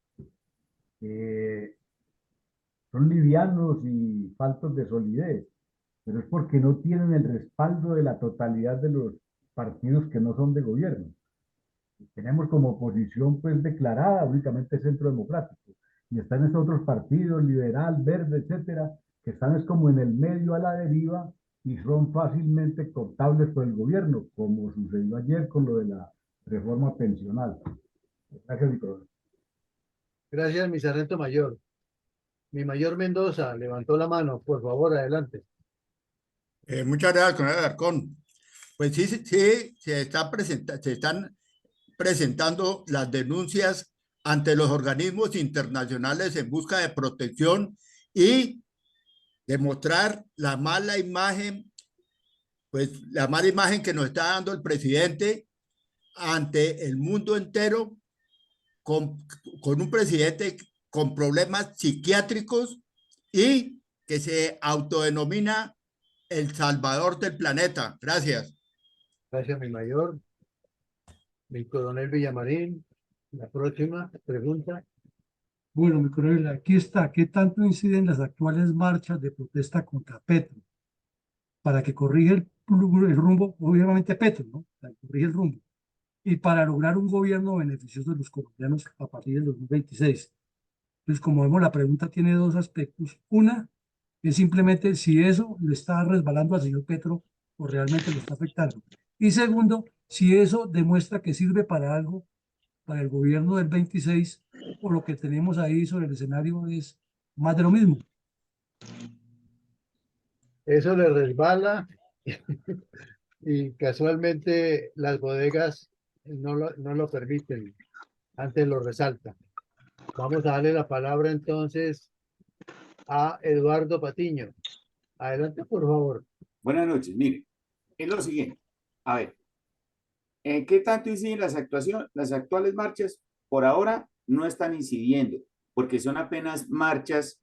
son livianos y faltos de solidez, pero es porque no tienen el respaldo de la totalidad de los partidos que no son de gobierno. Tenemos como oposición pues declarada únicamente Centro Democrático, y están estos otros partidos, Liberal, Verde, etcétera, que están es como en el medio a la deriva y son fácilmente cooptables por el gobierno, como sucedió ayer con lo de la reforma pensional. Gracias, mi coronel. Gracias, mi sargento mayor. Mi mayor Mendoza levantó la mano. Por favor, adelante. Muchas gracias, coronel Alarcón. Pues sí, se están presentando las denuncias ante los organismos internacionales en busca de protección y demostrar la mala imagen, pues la mala imagen que nos está dando el presidente ante el mundo entero, con un presidente con problemas psiquiátricos y que se autodenomina el salvador del planeta. Gracias. Gracias, mi mayor. Mi coronel Villamarín, la próxima pregunta. Bueno, mi coronel, aquí está. ¿Qué tanto inciden las actuales marchas de protesta contra Petro para que corrija el rumbo, obviamente Petro, ¿no? Para que corrija el rumbo, y para lograr un gobierno beneficioso de los colombianos a partir del 2026? Entonces, como vemos, la pregunta tiene dos aspectos. Una es simplemente si eso le está resbalando al señor Petro o realmente lo está afectando. Y segundo, si eso demuestra que sirve para algo para el gobierno del 26, o lo que tenemos ahí sobre el escenario es más de lo mismo. Eso le resbala y casualmente las bodegas no lo permiten, antes lo resalta. Vamos a darle la palabra entonces a Eduardo Patiño. Adelante, por favor. Buenas noches. Mire, es lo siguiente. A ver, ¿en qué tanto inciden las actuales marchas? Por ahora no están incidiendo, porque son apenas marchas,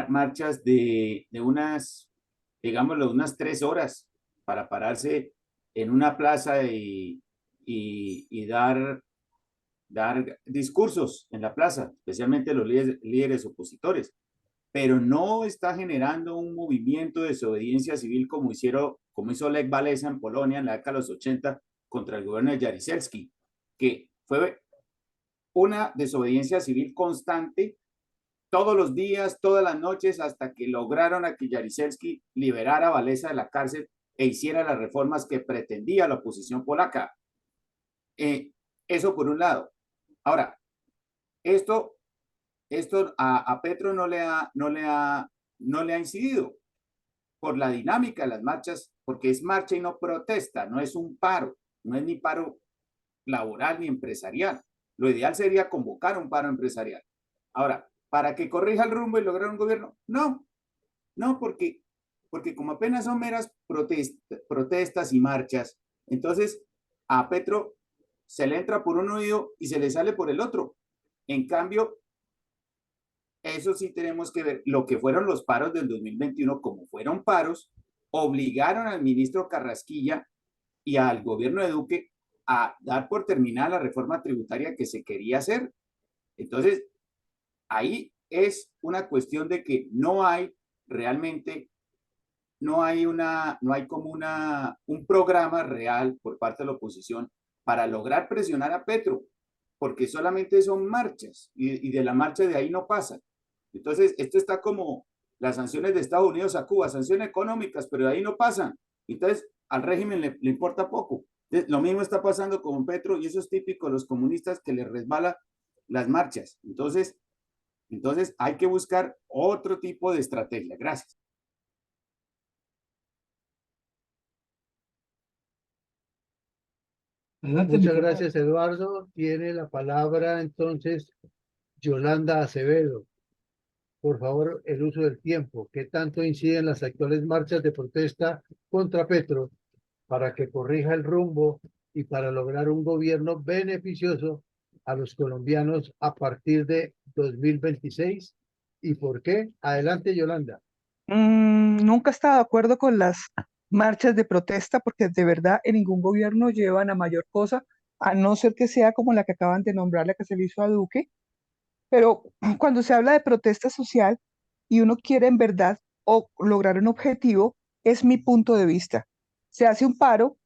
marchas de unas, digámoslo, unas 3 horas para pararse en una plaza y dar discursos en la plaza, especialmente los líderes opositores, pero no está generando un movimiento de desobediencia civil como hizo Lech Walesa en Polonia en la década de los 80 contra el gobierno de Jaruzelski, que fue una desobediencia civil constante todos los días, todas las noches, hasta que lograron a que Jaruzelski liberara a Walesa de la cárcel e hiciera las reformas que pretendía la oposición polaca. Eso por un lado. Ahora, esto a Petro no le ha incidido por la dinámica de las marchas, porque es marcha y no protesta, no es un paro, no es ni paro laboral ni empresarial. Lo ideal sería convocar un paro empresarial. Ahora, ¿para que corrija el rumbo y lograr un gobierno? No, porque como apenas son meras protestas y marchas, entonces a Petro se le entra por un oído y se le sale por el otro. En cambio, eso sí tenemos que ver lo que fueron los paros del 2021, como fueron paros, obligaron al ministro Carrasquilla y al gobierno de Duque a dar por terminada la reforma tributaria que se quería hacer. Entonces, ahí es una cuestión de que no hay realmente, no hay como un programa real por parte de la oposición para lograr presionar a Petro, porque solamente son marchas y de la marcha de ahí no pasan. Entonces, esto está como las sanciones de Estados Unidos a Cuba, sanciones económicas, pero de ahí no pasan. Entonces, al régimen le importa poco. Lo mismo está pasando con Petro y eso es típico de los comunistas que les resbala las marchas. Entonces hay que buscar otro tipo de estrategia. Gracias. Adelante, Muchas Nicolás. gracias, Eduardo. Tiene la palabra entonces Yolanda Acevedo. Por favor, el uso del tiempo. ¿Qué tanto inciden las actuales marchas de protesta contra Petro para que corrija el rumbo y para lograr un gobierno beneficioso a los colombianos a partir de 2026? ¿Y por qué? Adelante, Yolanda. Nunca he estado de acuerdo con las marchas de protesta porque de verdad en ningún gobierno llevan a mayor cosa, a no ser que sea como la que acaban de nombrar, la que se le hizo a Duque. Pero cuando se habla de protesta social y uno quiere en verdad o lograr un objetivo, es mi punto de vista. Se hace un paro,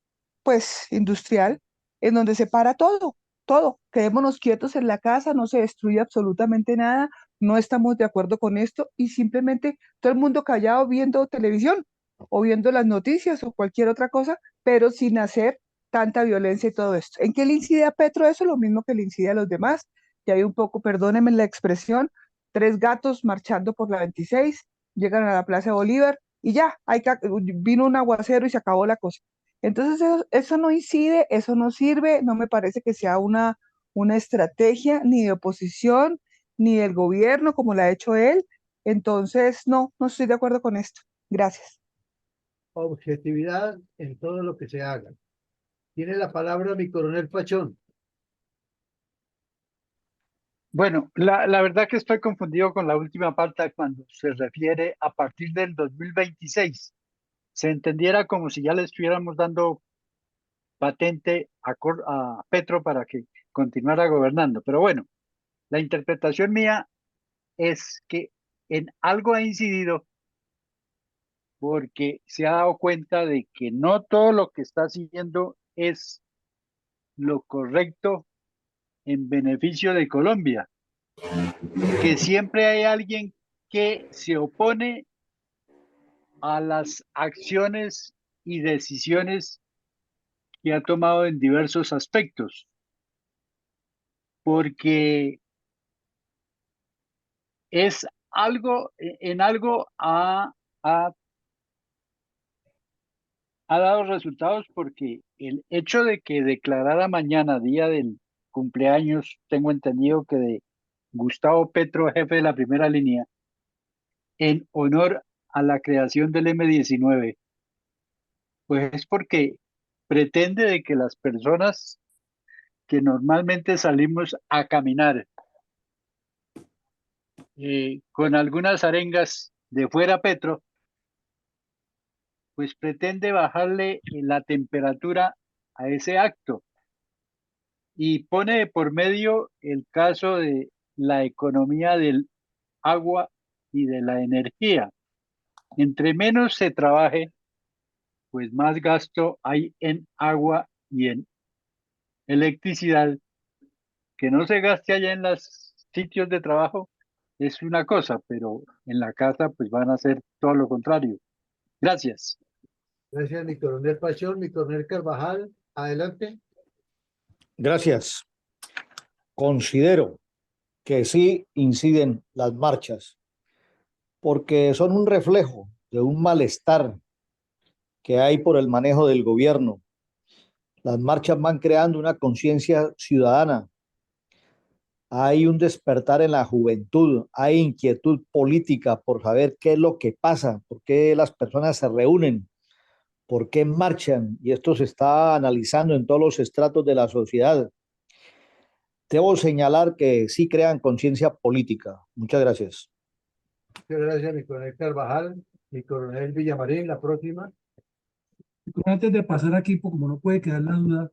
pues, industrial, en donde se para todo, todo. Quedémonos quietos en la casa, no se destruye absolutamente nada, no estamos de acuerdo con esto y simplemente todo el mundo callado viendo televisión o viendo las noticias o cualquier otra cosa, pero sin hacer tanta violencia y todo esto. ¿En qué le incide a Petro eso? Lo mismo que le incide a los demás, que hay un poco, perdónenme la expresión, tres gatos marchando por la 26, llegan a la Plaza Bolívar y ya, vino un aguacero y se acabó la cosa. Entonces eso no incide, eso no sirve, no me parece que sea una estrategia ni de oposición ni del gobierno como la ha hecho él. Entonces, no estoy de acuerdo con esto. Gracias. Objetividad en todo lo que se haga. Tiene la palabra mi coronel Pachón. Bueno, la verdad que estoy confundido con la última parte cuando se refiere a partir del 2026. Se entendiera como si ya le estuviéramos dando patente a Petro para que continuara gobernando. Pero bueno, la interpretación mía es que en algo ha incidido porque se ha dado cuenta de que no todo lo que está haciendo es lo correcto en beneficio de Colombia, que siempre hay alguien que se opone a las acciones y decisiones que ha tomado en diversos aspectos, porque es algo, en algo ha dado resultados porque el hecho de que declarara mañana, día del cumpleaños, tengo entendido que de Gustavo Petro, jefe de la primera línea, en honor a la creación del M-19, pues es porque pretende de que las personas que normalmente salimos a caminar con algunas arengas de fuera Petro, pues pretende bajarle la temperatura a ese acto y pone de por medio el caso de la economía del agua y de la energía. Entre menos se trabaje, pues más gasto hay en agua y en electricidad. Que no se gaste allá en los sitios de trabajo es una cosa, pero en la casa pues van a hacer todo lo contrario. Gracias. Gracias, mi coronel Pachón. Mi coronel Carvajal, adelante. Gracias. Considero que sí inciden las marchas, porque son un reflejo de un malestar que hay por el manejo del gobierno. Las marchas van creando una conciencia ciudadana, hay un despertar en la juventud, hay inquietud política por saber qué es lo que pasa, por qué las personas se reúnen, por qué marchan, y esto se está analizando en todos los estratos de la sociedad. Debo señalar que sí crean conciencia política. Muchas gracias. Muchas gracias, mi coronel Carvajal. Mi coronel Villamarín, la próxima. Antes de pasar aquí, pues, como no puede quedar la duda,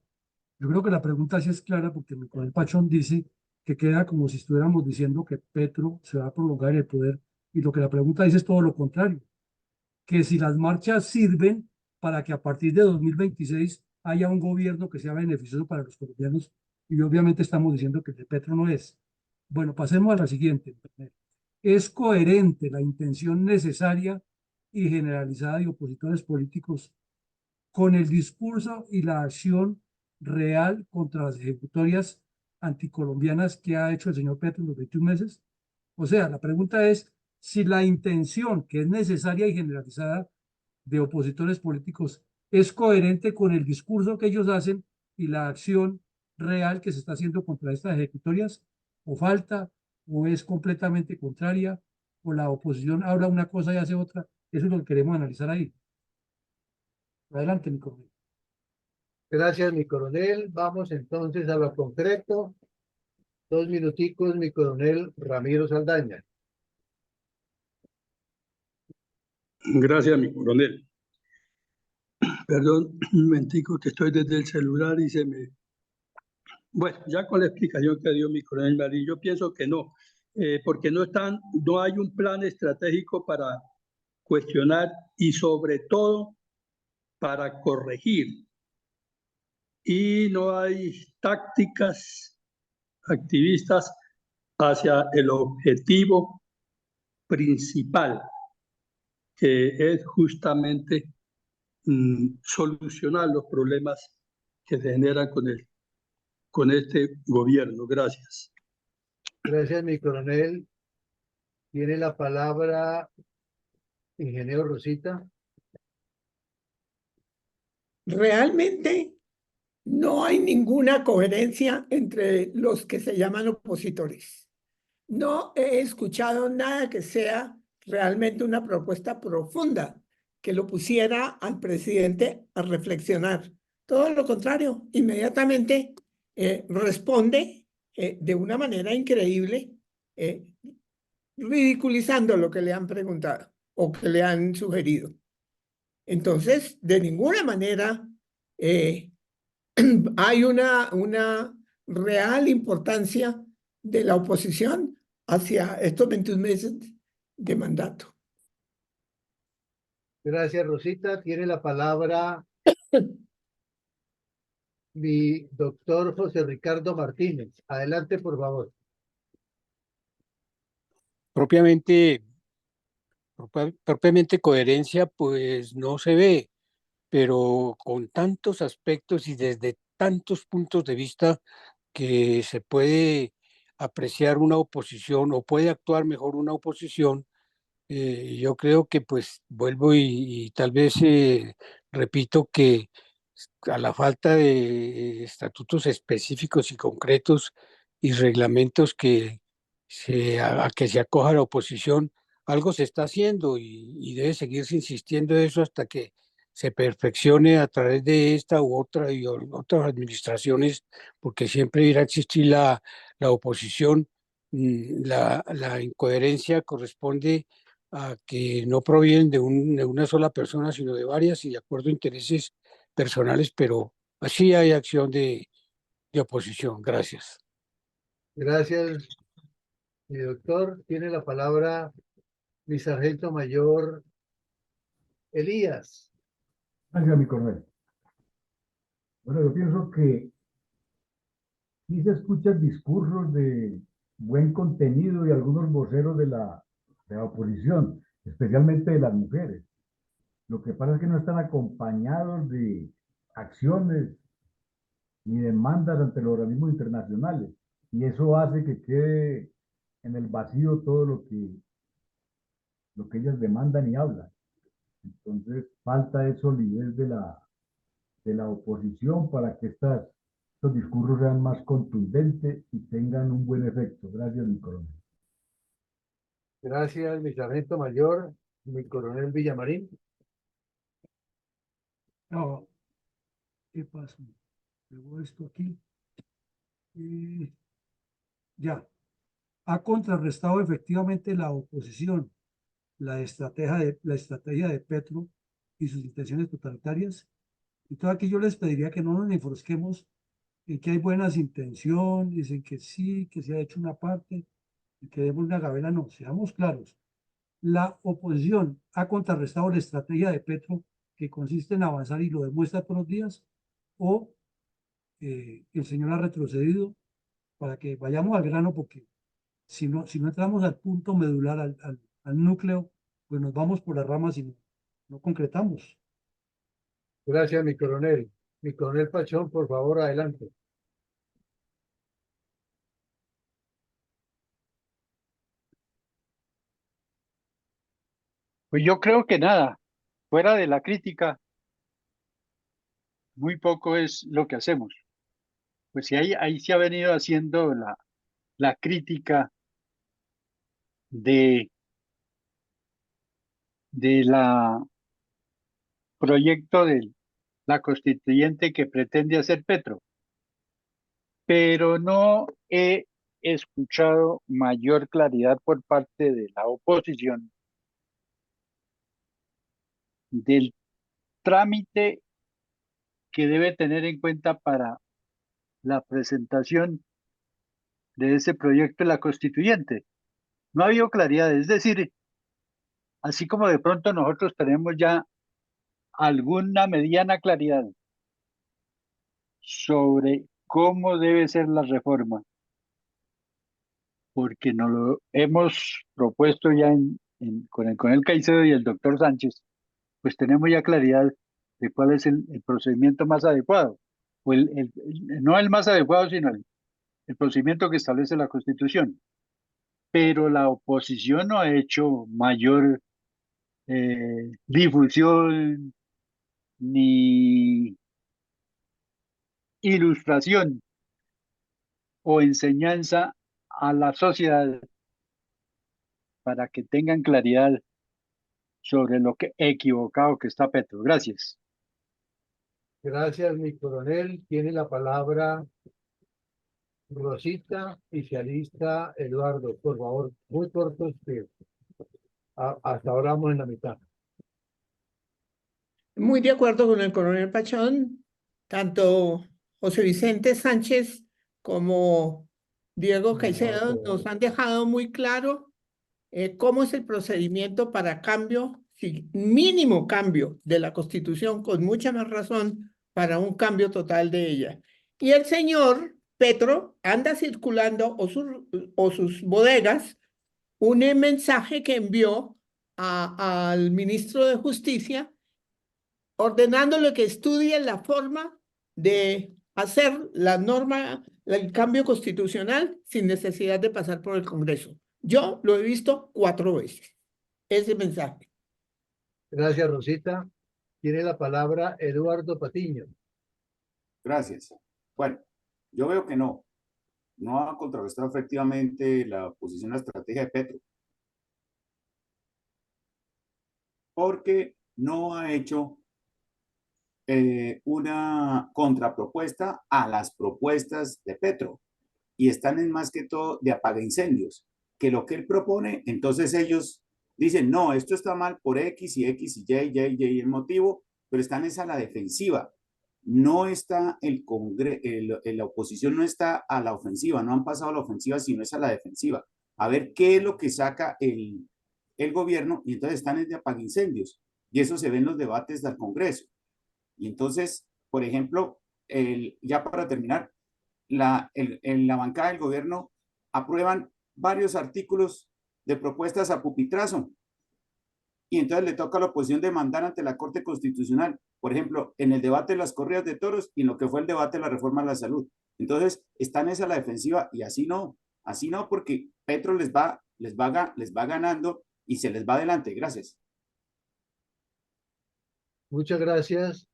yo creo que la pregunta sí es clara porque mi coronel Pachón dice que queda como si estuviéramos diciendo que Petro se va a prolongar en el poder y lo que la pregunta dice es todo lo contrario, que si las marchas sirven para que a partir de 2026 haya un gobierno que sea beneficioso para los colombianos y obviamente estamos diciendo que el de Petro no es. Bueno, pasemos a la siguiente. ¿Es coherente la intención necesaria y generalizada de opositores políticos con el discurso y la acción real contra las ejecutorias anticolombianas que ha hecho el señor Petro en los 21 meses? O sea, la pregunta es si la intención que es necesaria y generalizada de opositores políticos es coherente con el discurso que ellos hacen y la acción real que se está haciendo contra estas ejecutorias, o falta, o es completamente contraria, o la oposición habla una cosa y hace otra. Eso es lo que queremos analizar ahí. Adelante, mi coronel. Gracias, mi coronel. Vamos entonces a lo concreto. 2 minuticos, mi coronel Ramiro Saldaña. Gracias, mi coronel. Perdón, un momentico que estoy desde el celular y se me... Bueno, ya con la explicación que dio mi coronel Marín, yo pienso que no, porque no hay un plan estratégico para cuestionar y sobre todo para corregir. Y no hay tácticas activistas hacia el objetivo principal, que es justamente solucionar los problemas que se generan con este gobierno. Gracias. Gracias, mi coronel. Tiene la palabra ingeniero Rosita. Realmente no hay ninguna coherencia entre los que se llaman opositores. No he escuchado nada que sea realmente una propuesta profunda que lo pusiera al presidente a reflexionar. Todo lo contrario, inmediatamente responde de una manera increíble, ridiculizando lo que le han preguntado o que le han sugerido. Entonces, de ninguna manera hay una real importancia de la oposición hacia estos 21 meses de mandato. Gracias, Rosita. Tiene la palabra mi doctor José Ricardo Martínez. Adelante, por favor. Propiamente coherencia, pues no se ve, pero con tantos aspectos y desde tantos puntos de vista que se puede apreciar una oposición o puede actuar mejor una oposición. Yo creo que pues vuelvo y tal vez repito que a la falta de estatutos específicos y concretos y reglamentos a que se acoja la oposición, algo se está haciendo y debe seguirse insistiendo en eso hasta que se perfeccione a través de esta u otra y otras administraciones, porque siempre irá a existir la oposición. La incoherencia corresponde a que no provienen de una sola persona, sino de varias y de acuerdo a intereses personales, pero así hay acción de oposición. Gracias. Gracias, mi doctor. Tiene la palabra mi sargento mayor Elías. Gracias, mi coronel. Bueno, yo pienso que sí se escuchan discursos de buen contenido y algunos voceros de la oposición, especialmente de las mujeres. Lo que pasa es que no están acompañados de acciones ni demandas ante los organismos internacionales. Y eso hace que quede en el vacío todo lo que ellas demandan y hablan. Entonces, falta de solidez de la oposición para que estos discursos sean más contundentes y tengan un buen efecto. Gracias, mi coronel. Gracias, mi sargento mayor, mi coronel Villamarín. No, ¿qué pasa? Luego esto aquí. Ya. Ha contrarrestado efectivamente la oposición la estrategia de Petro y sus intenciones totalitarias. Y todo aquí yo les pediría que no nos enfrosquemos en que hay buenas intenciones, en que sí, que se ha hecho una parte, y que demos una gabela. No, seamos claros. La oposición ha contrarrestado la estrategia de Petro, que consiste en avanzar y lo demuestra todos los días, o el señor ha retrocedido, para que vayamos al grano, porque si no entramos al punto medular, al núcleo, pues nos vamos por las ramas y no concretamos. Gracias, mi coronel. Mi coronel Pachón, por favor, adelante. Pues yo creo que nada, fuera de la crítica, muy poco es lo que hacemos. Pues sí, ahí se ha venido haciendo la crítica de la proyecto de la constituyente que pretende hacer Petro, pero no he escuchado mayor claridad por parte de la oposición del trámite que debe tener en cuenta para la presentación de ese proyecto de la constituyente. No ha habido claridad, es decir, así como de pronto nosotros tenemos ya alguna mediana claridad sobre cómo debe ser la reforma, porque nos lo hemos propuesto ya con el Caicedo y el doctor Sánchez, pues tenemos ya claridad de cuál es el procedimiento más adecuado, o no el más adecuado, sino el procedimiento que establece la Constitución. Pero la oposición no ha hecho mayor difusión ni ilustración o enseñanza a la sociedad para que tengan claridad sobre lo que equivocado que está Petro. Gracias. Gracias, mi coronel. Tiene la palabra Rosita y se alista Eduardo. Por favor, muy cortos, que hasta ahora vamos en la mitad. Muy de acuerdo con el coronel Pachón, tanto José Vicente Sánchez como Diego Caicedo nos han dejado muy claro cómo es el procedimiento para cambio, mínimo cambio de la Constitución, con mucha más razón para un cambio total de ella. Y el señor Petro anda circulando, o sus bodegas, un mensaje que envió al ministro de Justicia ordenándole que estudie la forma de hacer la norma, el cambio constitucional sin necesidad de pasar por el Congreso. Yo lo he visto 4 veces, ese mensaje. Gracias, Rosita. Tiene la palabra Eduardo Patiño. Gracias. Bueno, yo veo que no ha contrarrestado efectivamente la posición, la estrategia de Petro, porque no ha hecho una contrapropuesta a las propuestas de Petro, y están en más que todo de apaga incendios, que lo que él propone, entonces ellos dicen, no, esto está mal por X y X y Y el motivo, pero están es a la defensiva. No está la oposición no está a la ofensiva, no han pasado a la ofensiva, sino es a la defensiva. A ver qué es lo que saca el gobierno, y entonces están en de apaga incendios, y eso se ve en los debates del Congreso. Y entonces, por ejemplo, ya para terminar, en la bancada del gobierno aprueban varios artículos de propuestas a pupitrazo, y entonces le toca a la oposición demandar ante la Corte Constitucional, por ejemplo, en el debate de las corridas de toros y en lo que fue el debate de la reforma a la salud. Entonces, están esa a la defensiva, y así no, porque Petro les va ganando y se les va adelante. Gracias. Muchas gracias.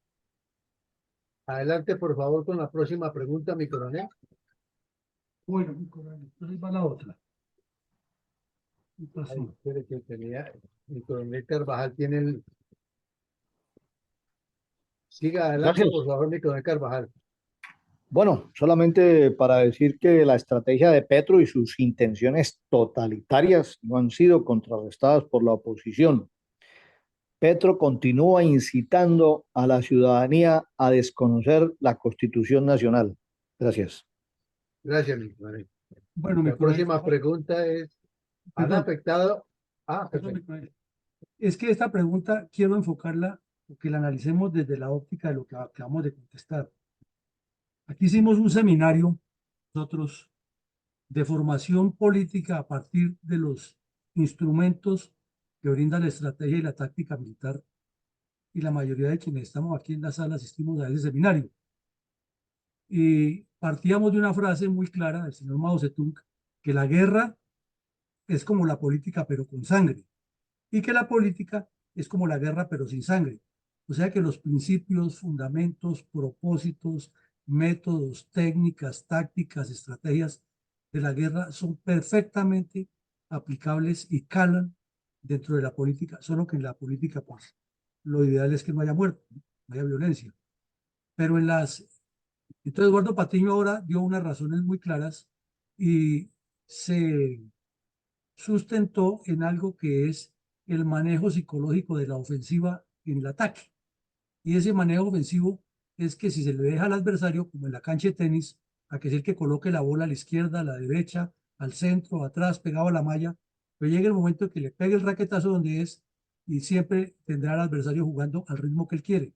Adelante, por favor, con la próxima pregunta, mi coronel. Bueno, mi coronel, entonces va la otra. ¿Qué pasó? Ay, espere que tenía, mi coronel Carvajal tiene el... Siga adelante, Gracias. por favor, mi coronel Carvajal. Bueno, solamente para decir que la estrategia de Petro y sus intenciones totalitarias no han sido contrarrestadas por la oposición. Petro continúa incitando a la ciudadanía a desconocer la Constitución Nacional. Gracias. Gracias, mi coronel. Bueno, mi La coronel, próxima pregunta es, ¿han perdón, afectado? perdón, mi Perfecto. coronel. Es que esta pregunta quiero enfocarla, que la analicemos desde la óptica de lo que acabamos de contestar. Aquí hicimos un seminario, nosotros, de formación política a partir de los instrumentos que brinda la estrategia y la táctica militar y la mayoría de quienes estamos aquí en la sala asistimos a ese seminario. Y partíamos de una frase muy clara del señor Mao Zedong, que la guerra es como la política pero con sangre, y que la política es como la guerra pero sin sangre. O sea que los principios, fundamentos, propósitos, métodos, técnicas, tácticas, estrategias de la guerra son perfectamente aplicables y calan dentro de la política, solo que en la política pues lo ideal es que no haya muerte, no haya violencia. Pero entonces Eduardo Patiño ahora dio unas razones muy claras y se sustentó en algo que es el manejo psicológico de la ofensiva en el ataque. Y ese manejo ofensivo es que si se le deja al adversario, como en la cancha de tenis, a que es el que coloque la bola a la izquierda, a la derecha, al centro, atrás, pegado a la malla, pero llega el momento en que le pegue el raquetazo donde es y siempre tendrá al adversario jugando al ritmo que él quiere.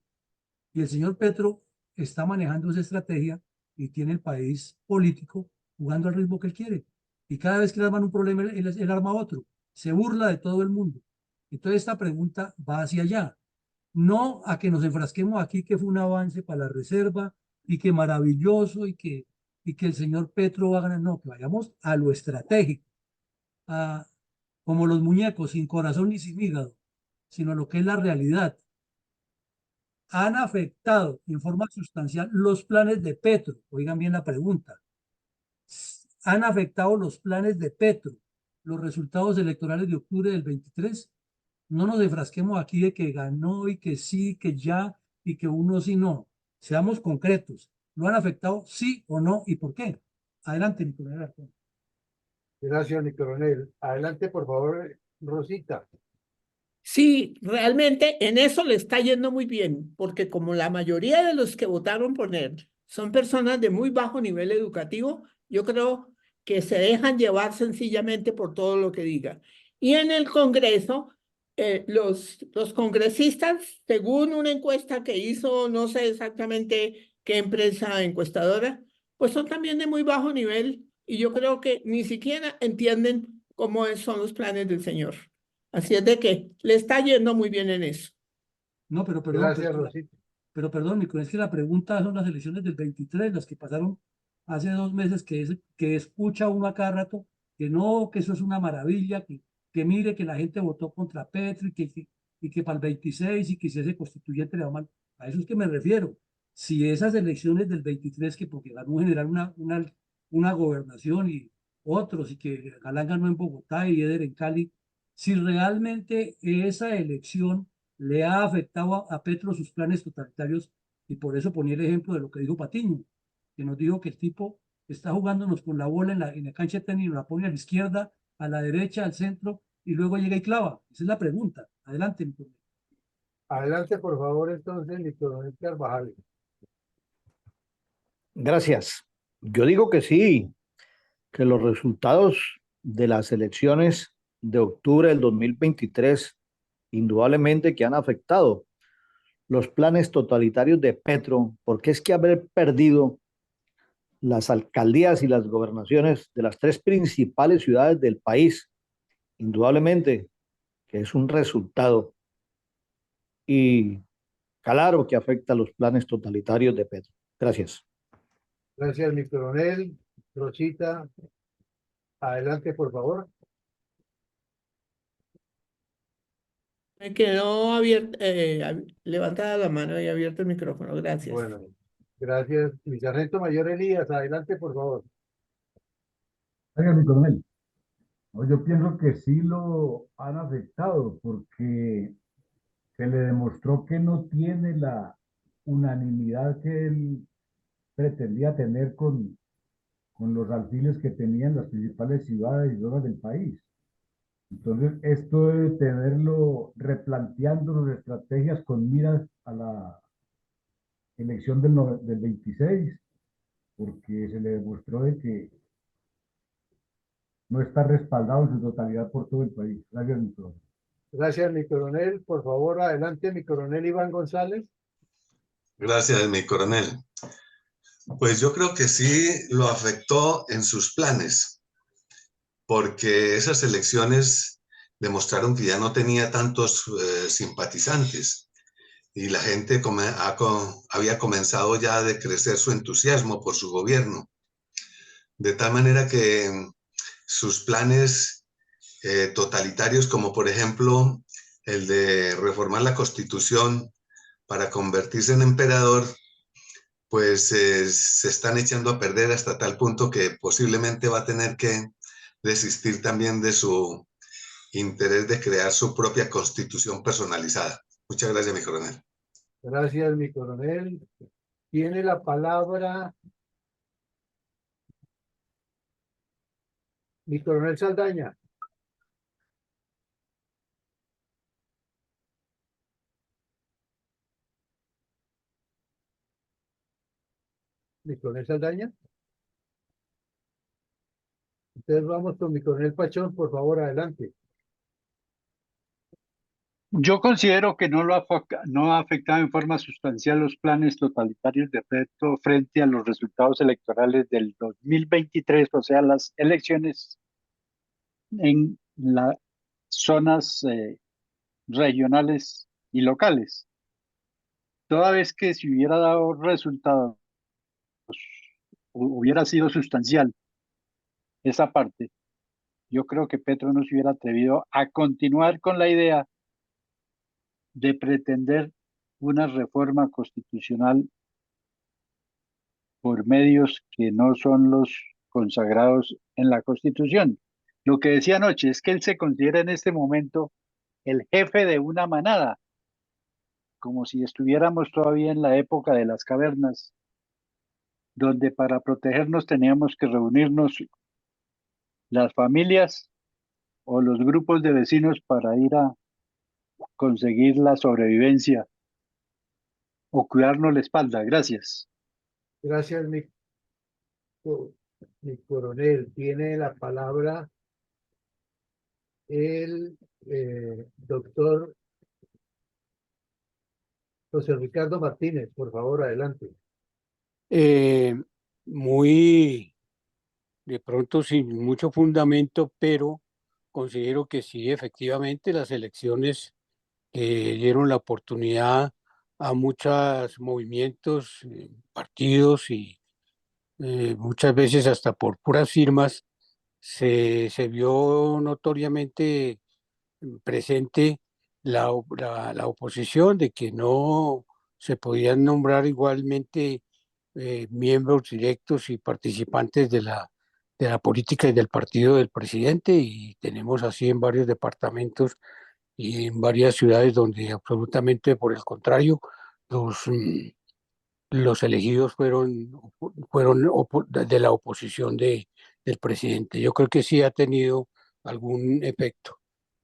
Y el señor Petro está manejando esa estrategia y tiene el país político jugando al ritmo que él quiere. Y cada vez que le arman un problema, él arma otro. Se burla de todo el mundo. Entonces esta pregunta va hacia allá. No a que nos enfrasquemos aquí que fue un avance para la reserva y que maravilloso y que el señor Petro va a ganar. No, que vayamos a lo estratégico. Como los muñecos, sin corazón ni sin hígado, sino lo que es la realidad. Han afectado en forma sustancial los planes de Petro. Oigan bien la pregunta. ¿Han afectado los planes de Petro los resultados electorales de octubre del 23? No nos enfrasquemos aquí de que ganó y que sí, que ya y que uno sí no. Seamos concretos. ¿Lo han afectado sí o no y por qué? Adelante, mi coronel. Gracias, mi coronel. Adelante, por favor, Rosita. Sí, realmente en eso le está yendo muy bien, porque como la mayoría de los que votaron por él son personas de muy bajo nivel educativo, yo creo que se dejan llevar sencillamente por todo lo que diga. Y en el Congreso, los congresistas, según una encuesta que hizo, no sé exactamente qué empresa encuestadora, pues son también de muy bajo nivel y yo creo que ni siquiera entienden cómo son los planes del señor. Así es de que le está yendo muy bien en eso. No, pero perdón, Gracias, Rosita. pero perdón, mi coronel, es que la pregunta son las elecciones del 23, las que pasaron hace 2 meses, que escucha uno a cada rato que no, que eso es una maravilla, que mire que la gente votó contra Petro y que para el 26 y que si ese constituyente le va mal. A eso es que me refiero. Si esas elecciones del 23, que porque ganó un general una gobernación y otros, y que Galán ganó en Bogotá y Eder en Cali, si realmente esa elección le ha afectado a Petro sus planes totalitarios, y por eso ponía el ejemplo de lo que dijo Patiño, que nos dijo que el tipo está jugándonos con la bola en la cancha de tenis, la pone a la izquierda, a la derecha, al centro, y luego llega y clava. Esa es la pregunta. Adelante, mi coronel. Adelante, por favor, entonces, mi coronel Carvajal. Gracias. Yo digo que sí, que los resultados de las elecciones de octubre del 2023 indudablemente que han afectado los planes totalitarios de Petro, porque es que haber perdido las alcaldías y las gobernaciones de las 3 principales ciudades del país, indudablemente que es un resultado y claro que afecta a los planes totalitarios de Petro. Gracias. Gracias, mi coronel. Rosita, adelante, por favor. Me quedó abierta, levantada la mano y abierto el micrófono. Gracias. Bueno, gracias. Mi sargento mayor Elías, adelante, por favor. Oiga, mi coronel, no, yo pienso que sí lo han afectado porque se le demostró que no tiene la unanimidad que él pretendía tener con los alfiles que tenían las principales ciudades y zonas del país. Entonces, esto debe tenerlo replanteando las estrategias con miras a la elección del 26, porque se le demostró de que no está respaldado en su totalidad por todo el país. Gracias, mi coronel. Gracias, mi coronel. Por favor, adelante, mi coronel Iván González. Gracias, mi coronel. Pues yo creo que sí lo afectó en sus planes, porque esas elecciones demostraron que ya no tenía tantos simpatizantes. y la gente había comenzado ya a decrecer su entusiasmo por su gobierno. De tal manera que sus planes totalitarios, como por ejemplo el de reformar la Constitución para convertirse en emperador, pues se están echando a perder hasta tal punto que posiblemente va a tener que desistir también de su interés de crear su propia constitución personalizada. Muchas gracias, mi coronel. Gracias, mi coronel. Tiene la palabra mi coronel Saldaña. Mi coronel Saldaña. Entonces vamos con mi coronel Pachón, por favor, adelante. Yo considero que no ha afectado en forma sustancial los planes totalitarios de Petro frente a los resultados electorales del 2023, o sea, las elecciones en las zonas regionales y locales. Toda vez que si hubiera dado resultados, hubiera sido sustancial esa parte, yo creo que Petro no se hubiera atrevido a continuar con la idea de pretender una reforma constitucional por medios que no son los consagrados en la Constitución. Lo que decía anoche es que él se considera en este momento el jefe de una manada, como si estuviéramos todavía en la época de las cavernas, donde para protegernos teníamos que reunirnos las familias o los grupos de vecinos para ir a conseguir la sobrevivencia o cuidarnos la espalda. Gracias. Gracias, mi coronel. Tiene la palabra el doctor José Ricardo Martínez. Por favor, adelante. Muy de pronto sin mucho fundamento, pero considero que sí, efectivamente, las elecciones dieron la oportunidad a muchos movimientos, partidos y muchas veces hasta por puras firmas se vio notoriamente presente la oposición de que no se podían nombrar igualmente miembros directos y participantes de la política y del partido del presidente, y tenemos así en varios departamentos y en varias ciudades donde absolutamente por el contrario, los elegidos fueron de la oposición del presidente. Yo creo que sí ha tenido algún efecto,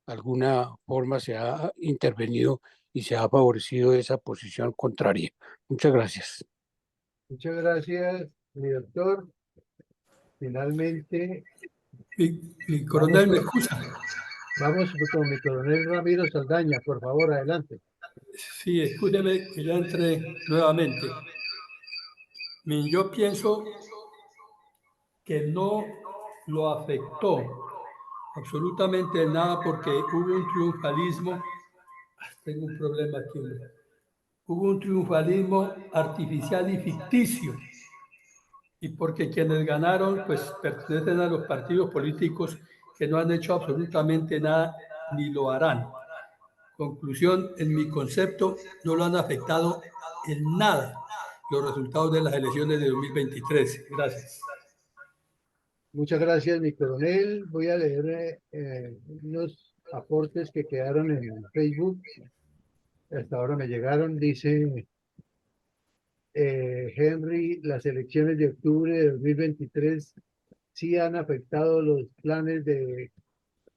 alguna forma se ha intervenido y se ha favorecido esa posición contraria. Muchas gracias. Muchas gracias, mi doctor. Finalmente, Mi coronel, ¿me excusa? vamos con mi coronel Ramiro Saldaña. Por favor, adelante. Sí, escúcheme que ya entré nuevamente. Yo pienso que no lo afectó absolutamente nada porque hubo un triunfalismo. Tengo un problema aquí. Hubo un triunfalismo artificial y ficticio. Y porque quienes ganaron, pues pertenecen a los partidos políticos que no han hecho absolutamente nada ni lo harán. Conclusión, en mi concepto, no lo han afectado en nada los resultados de las elecciones de 2023. Gracias. Muchas gracias, mi coronel. Voy a leer unos aportes que quedaron en Facebook. Hasta ahora me llegaron. Dice Henry, las elecciones de octubre de 2023 sí han afectado los planes de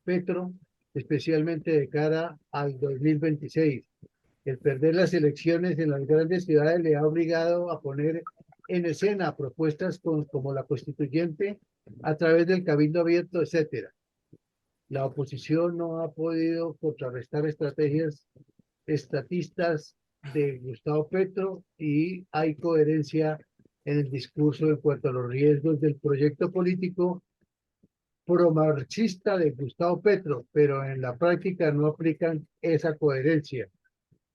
Petro, especialmente de cara al 2026. El perder las elecciones en las grandes ciudades le ha obligado a poner en escena propuestas como la constituyente a través del cabildo abierto, etcétera. La oposición no ha podido contrarrestar estrategias estatistas de Gustavo Petro y hay coherencia en el discurso en cuanto a los riesgos del proyecto político promarxista de Gustavo Petro, pero en la práctica no aplican esa coherencia.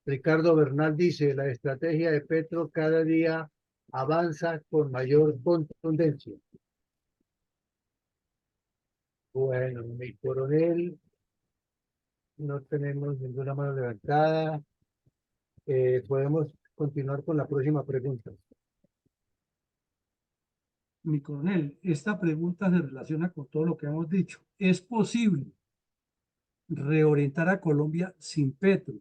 Ricardo Bernal dice, la estrategia de Petro cada día avanza con mayor contundencia. Bueno, mi coronel, no tenemos ninguna mano levantada. Podemos continuar con la próxima pregunta. Mi coronel, esta pregunta se relaciona con todo lo que hemos dicho. ¿Es posible reorientar a Colombia sin Petro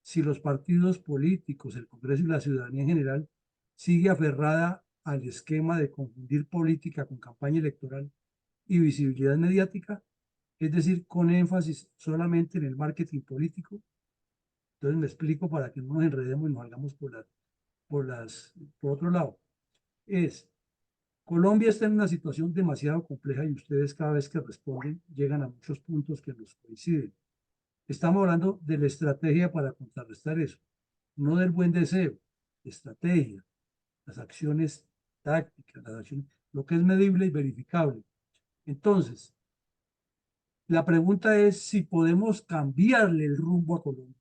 si los partidos políticos, el Congreso y la ciudadanía en general sigue aferrada al esquema de confundir política con campaña electoral y visibilidad mediática? Es decir, con énfasis solamente en el marketing político. Entonces me explico para que no nos enredemos y nos salgamos por otro lado. Colombia está en una situación demasiado compleja y ustedes cada vez que responden llegan a muchos puntos que nos coinciden. Estamos hablando de la estrategia para contrarrestar eso, no del buen deseo, estrategia, las acciones tácticas, las acciones, lo que es medible y verificable. Entonces, la pregunta es si podemos cambiarle el rumbo a Colombia,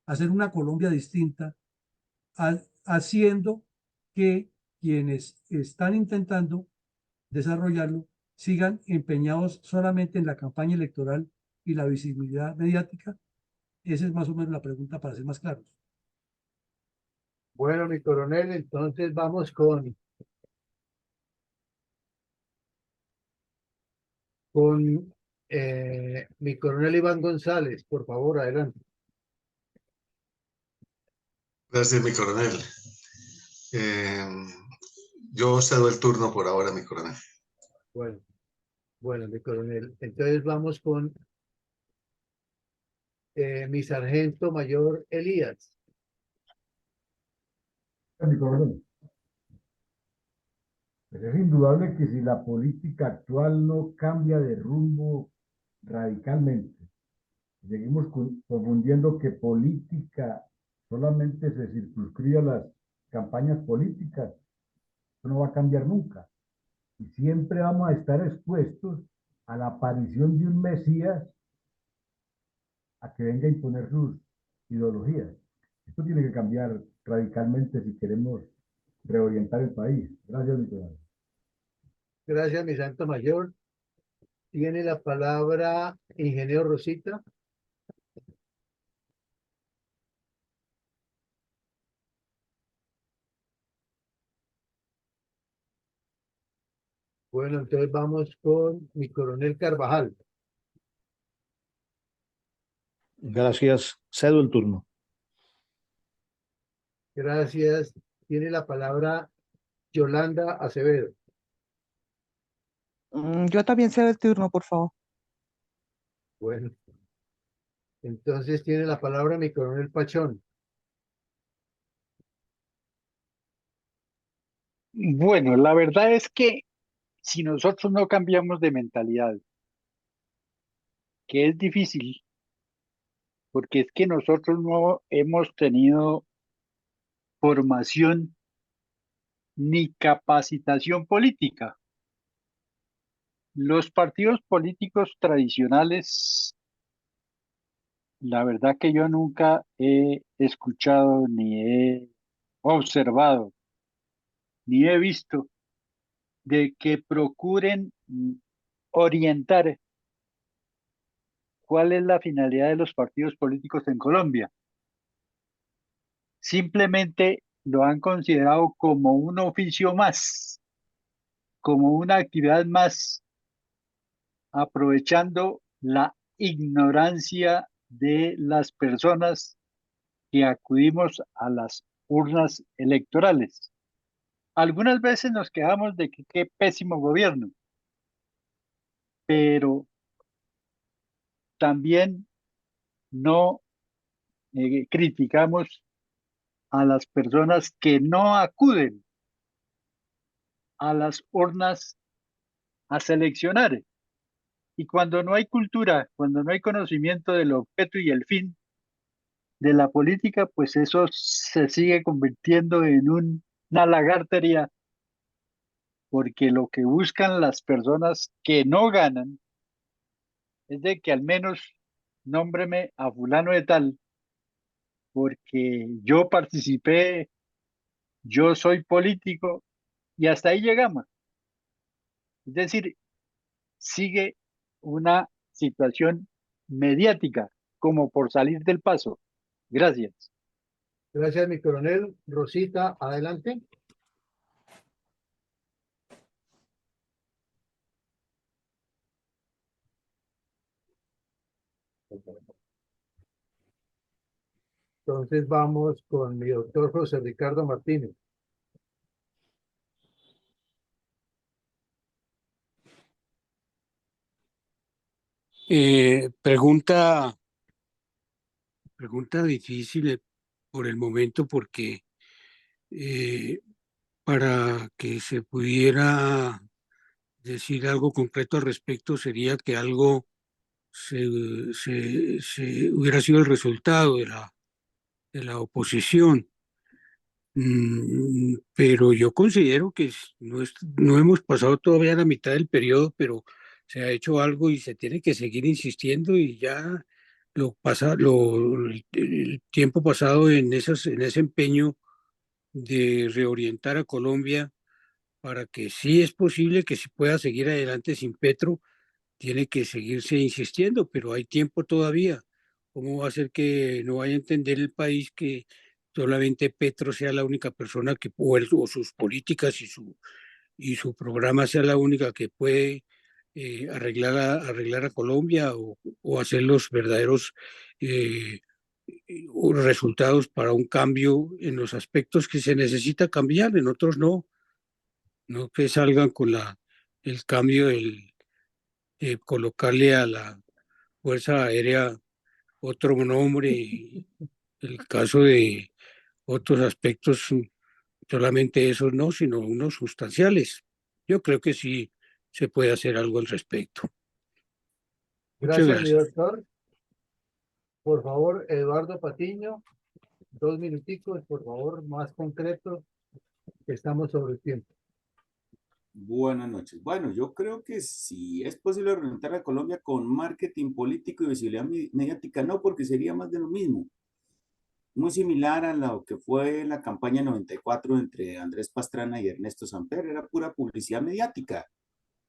hacer una Colombia distinta, haciendo que quienes están intentando desarrollarlo sigan empeñados solamente en la campaña electoral y la visibilidad mediática. Esa es más o menos la pregunta para ser más claros. Bueno, mi coronel, entonces vamos con mi coronel Iván González. Por favor, adelante. Gracias, mi coronel. Yo cedo el turno por ahora, mi coronel. Bueno, mi coronel. Entonces vamos con mi sargento mayor Elías. Mi coronel. Pero es indudable que si la política actual no cambia de rumbo radicalmente, seguimos confundiendo que política solamente se circunscribe a las campañas políticas, eso no va a cambiar nunca. Y siempre vamos a estar expuestos a la aparición de un Mesías a que venga a imponer sus ideologías. Esto tiene que cambiar radicalmente si queremos reorientar el país. Gracias, Nicolás. Gracias, mi santo mayor. Tiene la palabra ingeniero Rosita. Bueno, entonces vamos con mi coronel Carvajal. Gracias. Cedo el turno. Gracias. Tiene la palabra Yolanda Acevedo. Yo también cedo el turno, por favor. Bueno. Entonces tiene la palabra mi coronel Pachón. Bueno, la verdad es que si nosotros no cambiamos de mentalidad, que es difícil, porque es que nosotros no hemos tenido formación ni capacitación política. Los partidos políticos tradicionales, la verdad que yo nunca he escuchado, ni he observado, ni he visto de que procuren orientar cuál es la finalidad de los partidos políticos en Colombia. Simplemente lo han considerado como un oficio más, como una actividad más, aprovechando la ignorancia de las personas que acudimos a las urnas electorales. Algunas veces nos quejamos de que qué pésimo gobierno, pero también no criticamos a las personas que no acuden a las urnas a seleccionar. Y cuando no hay cultura, cuando no hay conocimiento del objeto y el fin de la política, pues eso se sigue convirtiendo en una lagartería, porque lo que buscan las personas que no ganan es de que al menos nómbreme a fulano de tal, porque yo participé, yo soy político y hasta ahí llegamos. Es decir, sigue una situación mediática como por salir del paso. Gracias. Gracias, mi coronel. Rosita, adelante. Entonces vamos con mi doctor José Ricardo Martínez. Pregunta difícil por el momento porque para que se pudiera decir algo concreto al respecto sería que algo se hubiera sido el resultado de la oposición. Pero yo considero que no hemos pasado todavía la mitad del periodo, pero se ha hecho algo y se tiene que seguir insistiendo y ya el tiempo pasado en ese empeño de reorientar a Colombia para que sí es posible que se pueda seguir adelante sin Petro, tiene que seguirse insistiendo, pero hay tiempo todavía. ¿Cómo va a ser que no vaya a entender el país que solamente Petro sea la única persona que, o sus políticas y su programa sea la única que puede arreglar a Colombia o hacer los verdaderos resultados para un cambio en los aspectos que se necesita cambiar, en otros no? No que salgan con el cambio colocarle a la Fuerza Aérea otro nombre, y el caso de otros aspectos, solamente esos no, sino unos sustanciales. Yo creo que sí se puede hacer algo al respecto. Muchas Gracias, mi gracias. doctor. Por favor, Eduardo Patiño, 2 minuticos, por favor, más concretos, que estamos sobre el tiempo. Buenas noches. Bueno, yo creo que si es posible representar a Colombia con marketing político y visibilidad mediática, no, porque sería más de lo mismo. Muy similar a lo que fue la campaña 94 entre Andrés Pastrana y Ernesto Samper, era pura publicidad mediática.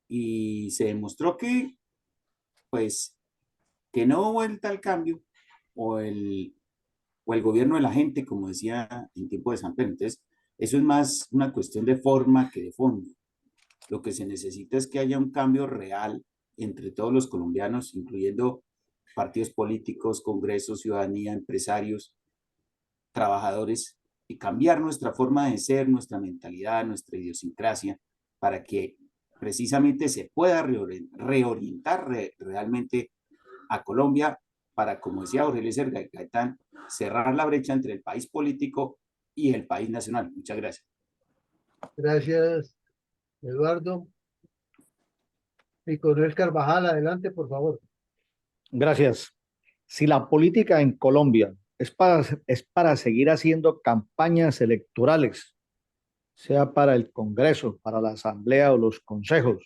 Y se demostró que, pues, que no hubo el tal cambio o el gobierno de la gente, como decía en tiempo de Samper. Entonces, eso es más una cuestión de forma que de fondo. Lo que se necesita es que haya un cambio real entre todos los colombianos, incluyendo partidos políticos, congresos, ciudadanía, empresarios, trabajadores, y cambiar nuestra forma de ser, nuestra mentalidad, nuestra idiosincrasia, para que precisamente se pueda reorientar realmente a Colombia para, como decía Aurelio Gaitán, cerrar la brecha entre el país político y el país nacional. Muchas gracias. Gracias, Eduardo. Mi coronel Carvajal, adelante, por favor. Gracias. Si la política en Colombia es para seguir haciendo campañas electorales, sea para el Congreso, para la Asamblea o los consejos,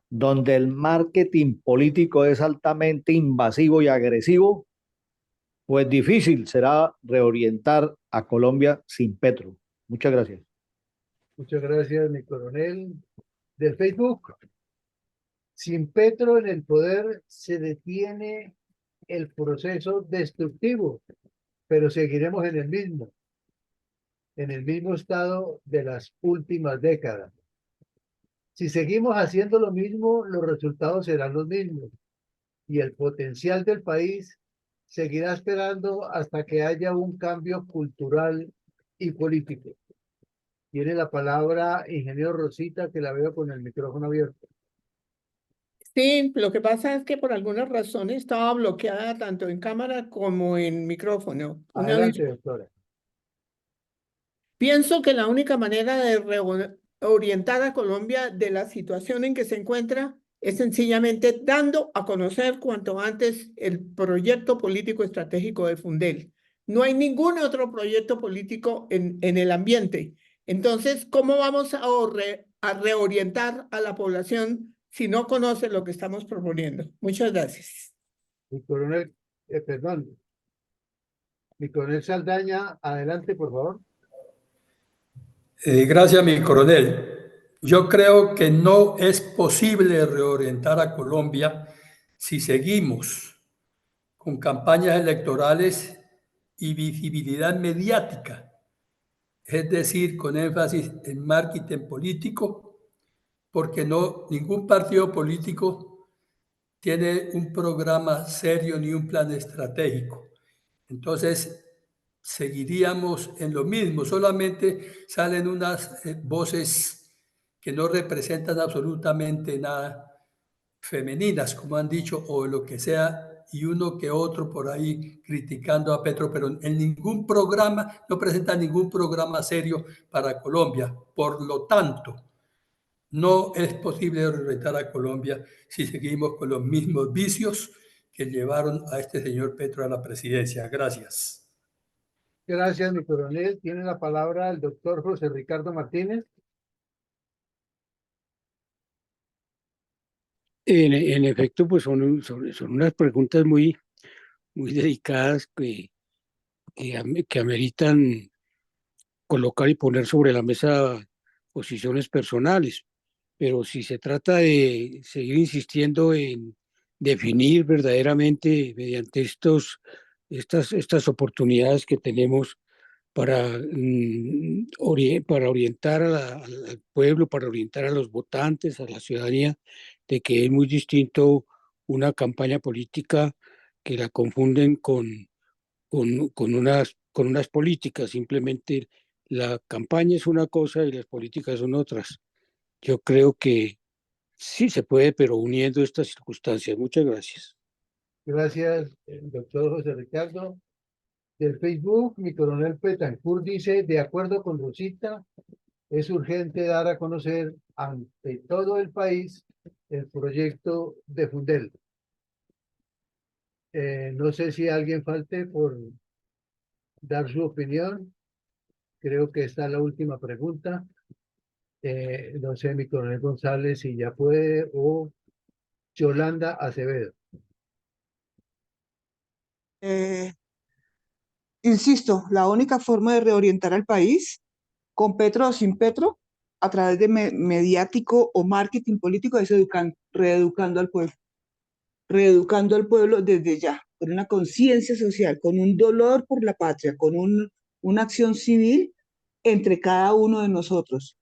donde el marketing político es altamente invasivo y agresivo, pues difícil será reorientar a Colombia sin Petro. Muchas gracias. Muchas gracias, mi coronel. De Facebook, sin Petro en el poder se detiene el proceso destructivo, pero seguiremos en el mismo estado de las últimas décadas. Si seguimos haciendo lo mismo, los resultados serán los mismos y el potencial del país seguirá esperando hasta que haya un cambio cultural y político. Tiene la palabra ingeniero Rosita, que la veo con el micrófono abierto. Sí, lo que pasa es que por alguna razón estaba bloqueada tanto en cámara como en micrófono. Adelante, doctora. Pienso que la única manera de reorientar a Colombia de la situación en que se encuentra es sencillamente dando a conocer cuanto antes el proyecto político estratégico de Fundel. No hay ningún otro proyecto político en el ambiente. Entonces, ¿cómo vamos a reorientar a la población si no conoce lo que estamos proponiendo? Muchas gracias. El coronel, perdón. Mi coronel Saldaña, adelante, por favor. Gracias, mi coronel. Yo creo que no es posible reorientar a Colombia si seguimos con campañas electorales y visibilidad mediática, es decir, con énfasis en marketing político, porque ningún partido político tiene un programa serio ni un plan estratégico. Entonces, seguiríamos en lo mismo, solamente salen unas voces que no representan absolutamente nada, femeninas, como han dicho, o lo que sea, y uno que otro por ahí criticando a Petro, pero en ningún programa, no presenta ningún programa serio para Colombia. Por lo tanto, no es posible reventar a Colombia si seguimos con los mismos vicios que llevaron a este señor Petro a la presidencia. Gracias. Gracias, mi coronel. Tiene la palabra el doctor José Ricardo Martínez. En efecto, pues son unas preguntas muy dedicadas que ameritan colocar y poner sobre la mesa posiciones personales. Pero si se trata de seguir insistiendo en definir verdaderamente mediante estas oportunidades que tenemos para, para orientar al pueblo, para orientar a los votantes, a la ciudadanía, de que es muy distinto una campaña política que la confunden con unas políticas. Simplemente la campaña es una cosa y las políticas son otras. Yo creo que sí se puede, pero uniendo estas circunstancias. Muchas gracias. Gracias, doctor José Ricardo. Del Facebook, mi coronel Petancourt dice, de acuerdo con Rosita, es urgente dar a conocer ante todo el país el proyecto de Fundel. No sé si alguien falte por dar su opinión. Creo que esta es la última pregunta. No sé, mi coronel González, si ya puede, o Yolanda Acevedo. Insisto, la única forma de reorientar al país, con Petro o sin Petro, a través de mediático o marketing político, es reeducando al pueblo desde ya, con una conciencia social, con un dolor por la patria, con una acción civil entre cada uno de nosotros.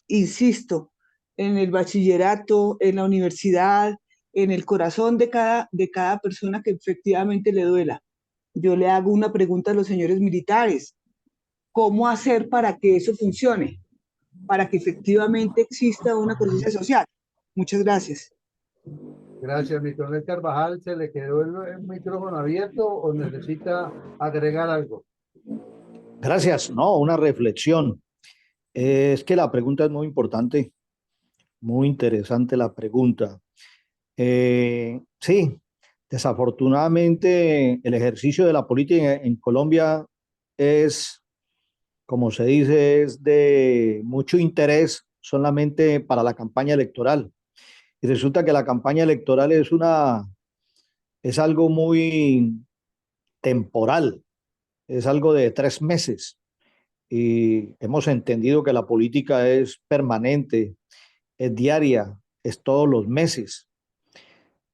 Insisto, en el bachillerato, en la universidad, en el corazón de cada persona que efectivamente le duela. Yo le hago una pregunta a los señores militares. ¿Cómo hacer para que eso funcione? Para que efectivamente exista una conciencia social. Muchas gracias. Gracias, mi coronel Carvajal. ¿Se le quedó el micrófono abierto o necesita agregar algo? Gracias. No, una reflexión. Es que la pregunta es muy importante, muy interesante la pregunta. Sí, desafortunadamente el ejercicio de la política en Colombia es, como se dice, es de mucho interés solamente para la campaña electoral. Y resulta que la campaña electoral es algo muy temporal, es algo de 3 meses. Y hemos entendido que la política es permanente, es diaria, es todos los meses.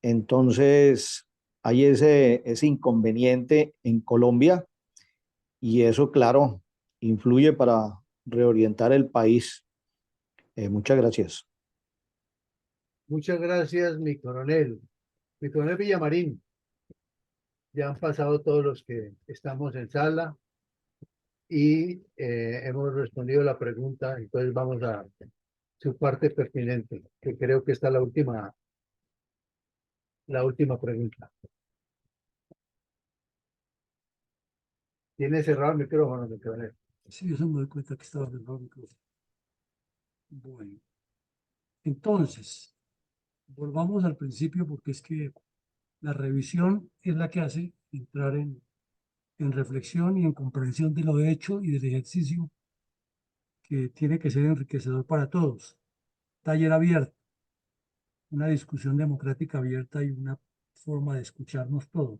Entonces, hay ese inconveniente en Colombia y eso, claro, influye para reorientar el país. Muchas gracias. Muchas gracias, mi coronel. Mi coronel Villamarín. Ya han pasado todos los que estamos en sala y hemos respondido la pregunta. Entonces vamos a su parte pertinente, que creo que está la última pregunta. Tiene cerrado el micrófono, mi coronel. Sí, yo se me doy cuenta que estaba cerrado el micrófono. Bueno, entonces, volvamos al principio porque es que la revisión es la que hace entrar en reflexión y en comprensión de lo hecho y del ejercicio que tiene que ser enriquecedor para todos. Taller abierto, una discusión democrática abierta y una forma de escucharnos todos.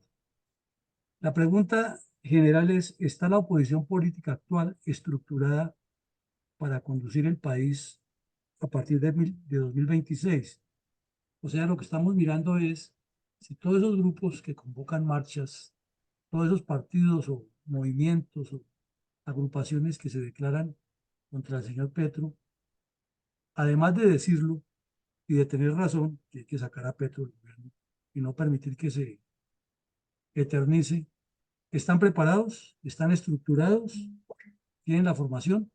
La pregunta general es, ¿está la oposición política actual estructurada para conducir el país a partir de 2026? O sea, lo que estamos mirando es si todos esos grupos que convocan marchas, todos esos partidos o movimientos o agrupaciones que se declaran contra el señor Petro, además de decirlo y de tener razón, que hay que sacar a Petro del gobierno y no permitir que se eternice, ¿están preparados? ¿Están estructurados? ¿Tienen la formación?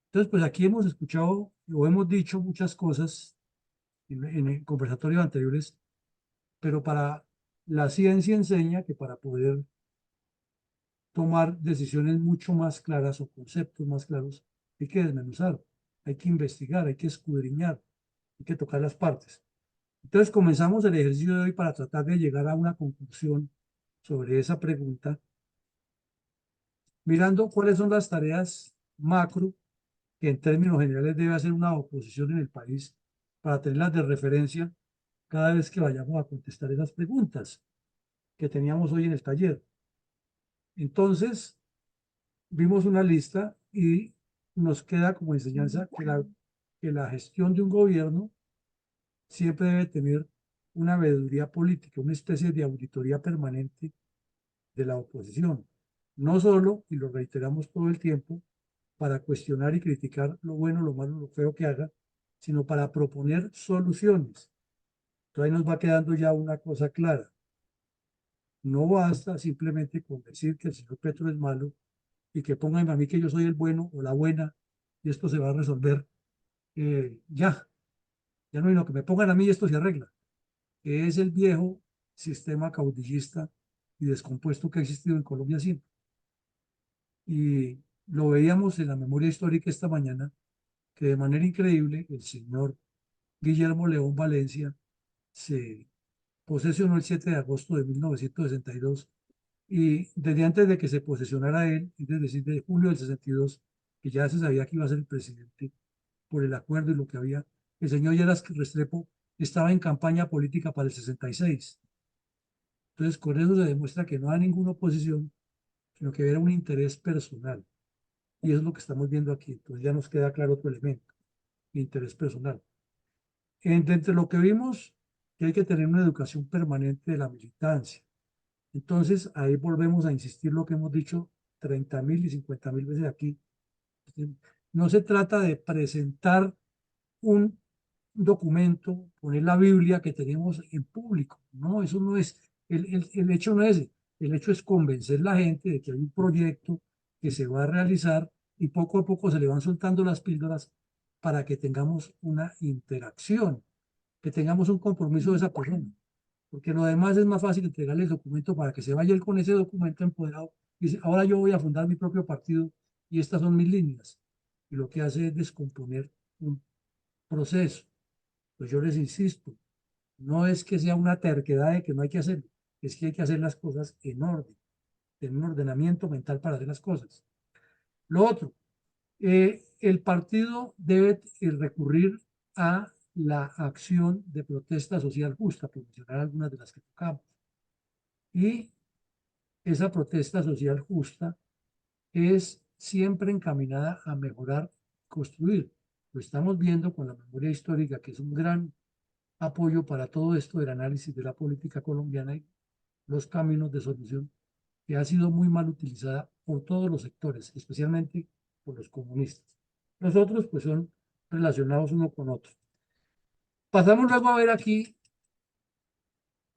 Entonces, pues aquí hemos escuchado o hemos dicho muchas cosas en conversatorios anteriores, pero para la ciencia enseña que para poder tomar decisiones mucho más claras o conceptos más claros, hay que desmenuzar, hay que investigar, hay que escudriñar, hay que tocar las partes. Entonces comenzamos el ejercicio de hoy para tratar de llegar a una conclusión sobre esa pregunta, mirando cuáles son las tareas macro que en términos generales debe hacer una oposición en el país para tenerlas de referencia cada vez que vayamos a contestar esas preguntas que teníamos hoy en el taller. Entonces, vimos una lista y nos queda como enseñanza que la gestión de un gobierno siempre debe tener una veeduría política, una especie de auditoría permanente de la oposición. No solo, y lo reiteramos todo el tiempo, para cuestionar y criticar lo bueno, lo malo, lo feo que haga, sino para proponer soluciones. Entonces ahí nos va quedando ya una cosa clara. No basta simplemente con decir que el señor Petro es malo y que pongan a mí que yo soy el bueno o la buena y esto se va a resolver. Ya no hay lo que me pongan a mí y esto se arregla. Que es el viejo sistema caudillista y descompuesto que ha existido en Colombia siempre. Y lo veíamos en la memoria histórica esta mañana, que de manera increíble el señor Guillermo León Valencia se posesionó el 7 de agosto de 1962 y desde antes de que se posesionara él, es decir, de julio del 62, que ya se sabía que iba a ser el presidente por el acuerdo y lo que había, el señor Lleras Restrepo estaba en campaña política para el 66. Entonces, con eso se demuestra que no hay ninguna oposición, sino que era un interés personal. Y eso es lo que estamos viendo aquí. Entonces ya nos queda claro otro elemento, interés personal. Entre lo que vimos, que hay que tener una educación permanente de la militancia. Entonces, ahí volvemos a insistir lo que hemos dicho 30.000 y 50.000 veces aquí. No se trata de presentar un documento, poner la Biblia que tenemos en público. No, eso no es, el hecho no es ese. El hecho es convencer a la gente de que hay un proyecto que se va a realizar y poco a poco se le van soltando las píldoras para que tengamos una interacción, que tengamos un compromiso de esa persona. Porque lo demás es más fácil entregarle el documento para que se vaya él con ese documento empoderado y dice, ahora yo voy a fundar mi propio partido y estas son mis líneas. Y lo que hace es descomponer un proceso. Pues yo les insisto, no es que sea una terquedad de que no hay que hacerlo, es que hay que hacer las cosas en orden, tener un ordenamiento mental para hacer las cosas. Lo otro, el partido debe recurrir a la acción de protesta social justa, por mencionar algunas de las que tocamos. Y esa protesta social justa es siempre encaminada a mejorar, construir. Lo estamos viendo con la memoria histórica, que es un gran apoyo para todo esto del análisis de la política colombiana y los caminos de solución, que ha sido muy mal utilizada por todos los sectores, especialmente por los comunistas. Los otros, pues, son relacionados uno con otro. Pasamos luego a ver aquí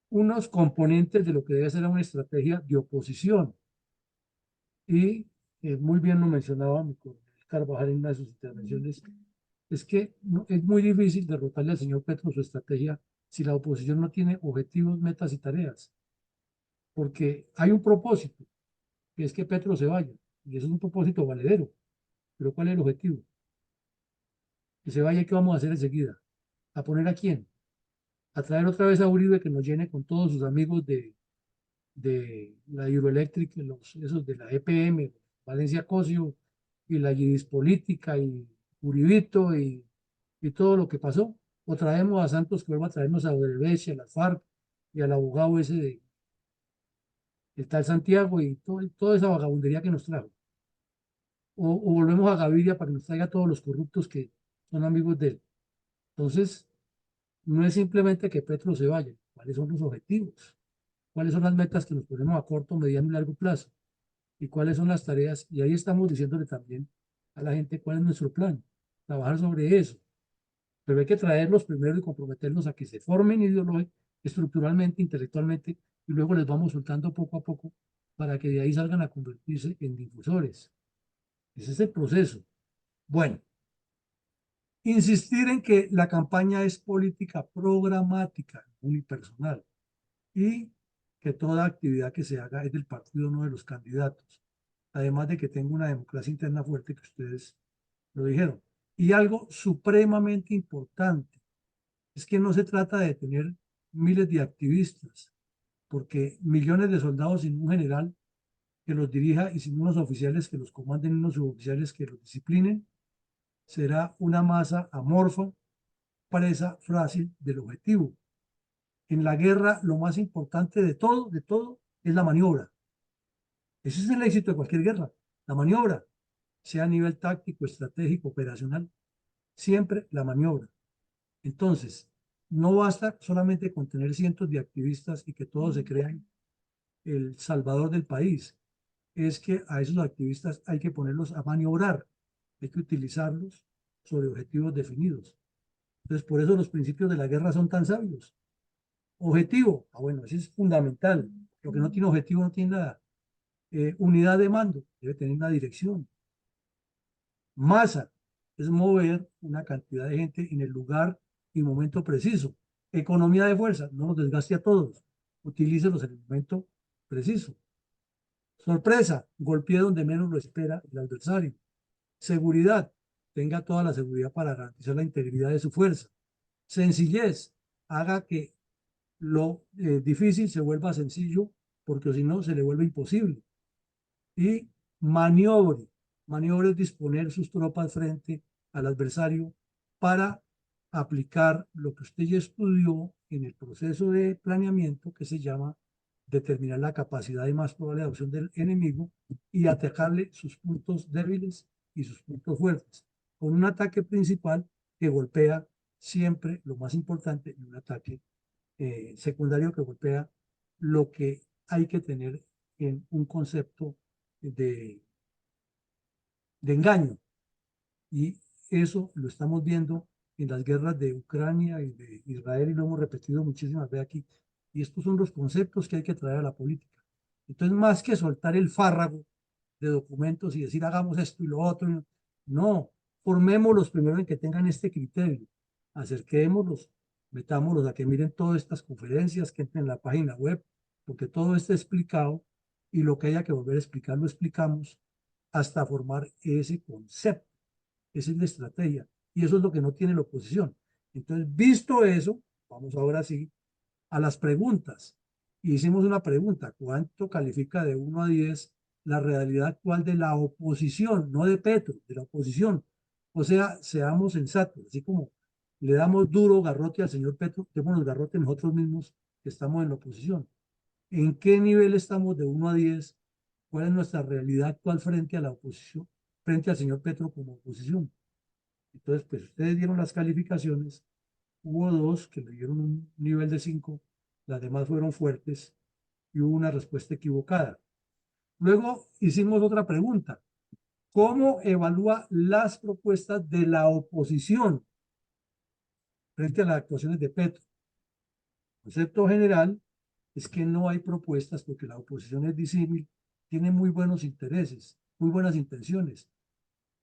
unos componentes de lo que debe ser una estrategia de oposición. Y muy bien lo mencionaba mi coronel Carvajal en una de sus intervenciones, es que es muy difícil derrotarle al señor Petro su estrategia si la oposición no tiene objetivos, metas y tareas. Porque hay un propósito, que es que Petro se vaya, y eso es un propósito valedero. Pero ¿cuál es el objetivo? Que se vaya, ¿qué vamos a hacer enseguida? ¿A poner a quién? A traer otra vez a Uribe que nos llene con todos sus amigos de la hidroeléctrica, esos de la EPM, Valencia Cosio, y la Yidis Política, y Uribito, y todo lo que pasó. O traemos a Santos que vuelva a traernos a Odebrecht, a la FARC, y al abogado ese el tal Santiago y toda esa vagabundería que nos trajo. O volvemos a Gaviria para que nos traiga todos los corruptos que son amigos de él. Entonces, no es simplemente que Petro se vaya, ¿cuáles son los objetivos? ¿Cuáles son las metas que nos ponemos a corto, mediano y largo plazo? ¿Y cuáles son las tareas? Y ahí estamos diciéndole también a la gente cuál es nuestro plan, trabajar sobre eso. Pero hay que traerlos primero y comprometernos a que se formen estructuralmente, intelectualmente, y luego les vamos soltando poco a poco para que de ahí salgan a convertirse en difusores. Ese es el proceso. Bueno, insistir en que la campaña es política programática, unipersonal, y que toda actividad que se haga es del partido, no de los candidatos. Además de que tenga una democracia interna fuerte, que ustedes lo dijeron. Y algo supremamente importante es que no se trata de tener miles de activistas, porque millones de soldados sin un general que los dirija y sin unos oficiales que los comanden, unos suboficiales que los disciplinen, será una masa amorfa, presa frágil del objetivo. En la guerra, lo más importante de todo, es la maniobra. Ese es el éxito de cualquier guerra, la maniobra, sea a nivel táctico, estratégico, operacional, siempre la maniobra. Entonces, no basta solamente con tener cientos de activistas y que todos se crean el salvador del país. Es que a esos activistas hay que ponerlos a maniobrar, hay que utilizarlos sobre objetivos definidos. Entonces, por eso los principios de la guerra son tan sabios. Objetivo, bueno, eso es fundamental. Lo que no tiene objetivo no tiene nada. Unidad de mando, debe tener una dirección. Masa, es mover una cantidad de gente en el lugar y momento preciso. Economía de fuerza, no los desgaste a todos, utilícelos en el momento preciso. Sorpresa, golpee donde menos lo espera el adversario. Seguridad, tenga toda la seguridad para garantizar la integridad de su fuerza. Sencillez, haga que lo difícil se vuelva sencillo, porque si no se le vuelve imposible. Y maniobre, maniobra es disponer sus tropas frente al adversario para aplicar lo que usted ya estudió en el proceso de planeamiento, que se llama determinar la capacidad y más probable adopción del enemigo y atacarle sus puntos débiles y sus puntos fuertes, con un ataque principal que golpea siempre lo más importante y un ataque secundario que golpea lo que hay que tener en un concepto de engaño. Y eso lo estamos viendo en las guerras de Ucrania y de Israel y lo hemos repetido muchísimas veces aquí. Y estos son los conceptos que hay que traer a la política. Entonces, más que soltar el fárrago de documentos y decir hagamos esto y lo otro, no, formémoslos primero en que tengan este criterio, acerquémoslos, metámoslos a que miren todas estas conferencias, que entren en la página web, porque todo está explicado y lo que haya que volver a explicar lo explicamos hasta formar ese concepto. Esa es la estrategia y eso es lo que no tiene la oposición. Entonces, visto eso, vamos ahora sí a las preguntas. Y hicimos una pregunta: ¿cuánto califica de 1 a 10 la realidad actual de la oposición? No de Petro, de la oposición. O sea, seamos sensatos, así como le damos duro garrote al señor Petro, démonos garrote nosotros mismos que estamos en la oposición. ¿En qué nivel estamos de 1 a 10? ¿Cuál es nuestra realidad actual frente a la oposición, frente al señor Petro como oposición? Entonces, pues ustedes dieron las calificaciones, hubo dos que le dieron un nivel de 5, las demás fueron fuertes y hubo una respuesta equivocada. Luego hicimos otra pregunta: ¿cómo evalúa las propuestas de la oposición frente a las actuaciones de Petro? El concepto general es que no hay propuestas porque la oposición es disímil, tiene muy buenos intereses, muy buenas intenciones,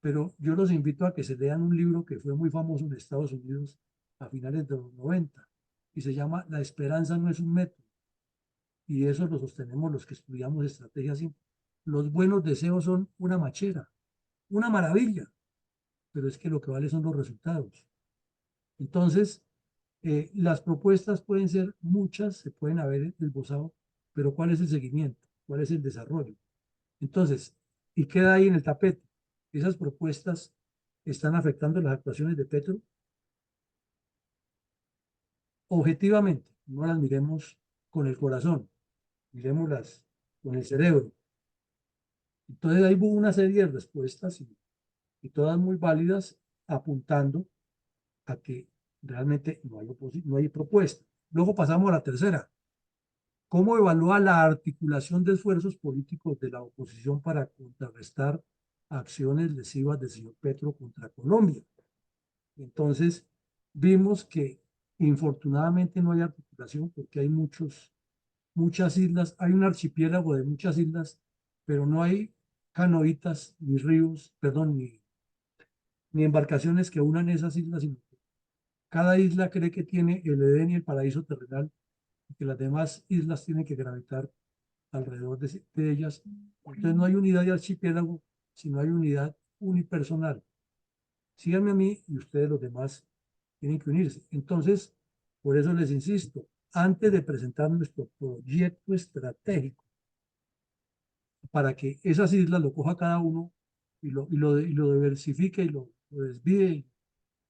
pero yo los invito a que se lean un libro que fue muy famoso en Estados Unidos a finales de los 90 y se llama La esperanza no es un método. Y eso lo sostenemos los que estudiamos estrategias. Los buenos deseos son una machera, una maravilla, pero es que lo que vale son los resultados. Entonces, las propuestas pueden ser muchas, se pueden haber esbozado, pero ¿cuál es el seguimiento? ¿Cuál es el desarrollo? Entonces, y queda ahí en el tapete. Esas propuestas están afectando las actuaciones de Petro. Objetivamente, no las miremos con el corazón, miremoslas con el cerebro. Entonces ahí hubo una serie de respuestas y todas muy válidas, apuntando a que realmente no hay propuesta. Luego pasamos a la tercera. ¿Cómo evalúa la articulación de esfuerzos políticos de la oposición para contrarrestar acciones lesivas del señor Petro contra Colombia? Entonces, vimos que infortunadamente no hay articulación porque hay muchas islas, hay un archipiélago de muchas islas, pero no hay canoitas, ni ríos, perdón, ni embarcaciones que unan esas islas, sino que cada isla cree que tiene el Edén y el paraíso terrenal y que las demás islas tienen que gravitar alrededor de ellas. Entonces no hay unidad de archipiélago, sino hay unidad unipersonal. Síganme a mí y ustedes los demás tienen que unirse. Entonces, por eso les insisto, antes de presentar nuestro proyecto estratégico, para que esas islas lo coja cada uno y lo diversifique y lo desvíe y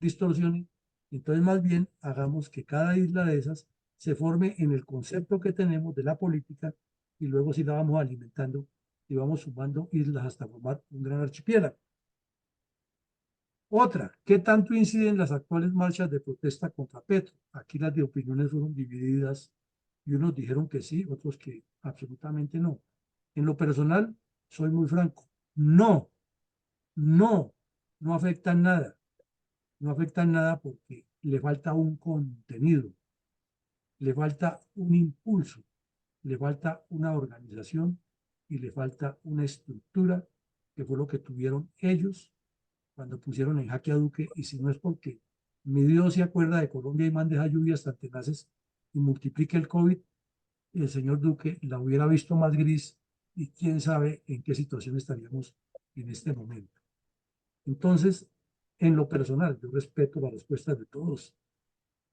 distorsione, entonces más bien hagamos que cada isla de esas se forme en el concepto que tenemos de la política y luego sí la vamos alimentando y vamos sumando islas hasta formar un gran archipiélago. Otra, ¿qué tanto inciden las actuales marchas de protesta contra Petro? Aquí las de opiniones fueron divididas y unos dijeron que sí, otros que absolutamente no. En lo personal, soy muy franco. No, no afectan nada. No afectan nada porque le falta un contenido, le falta un impulso, le falta una organización y le falta una estructura que fue lo que tuvieron ellos cuando pusieron en jaque a Duque, y si no es porque mi Dios se acuerda de Colombia y mande esas lluvias tan tenaces y multiplique el COVID, el señor Duque la hubiera visto más gris y quién sabe en qué situación estaríamos en este momento. Entonces, en lo personal, yo respeto las respuestas de todos,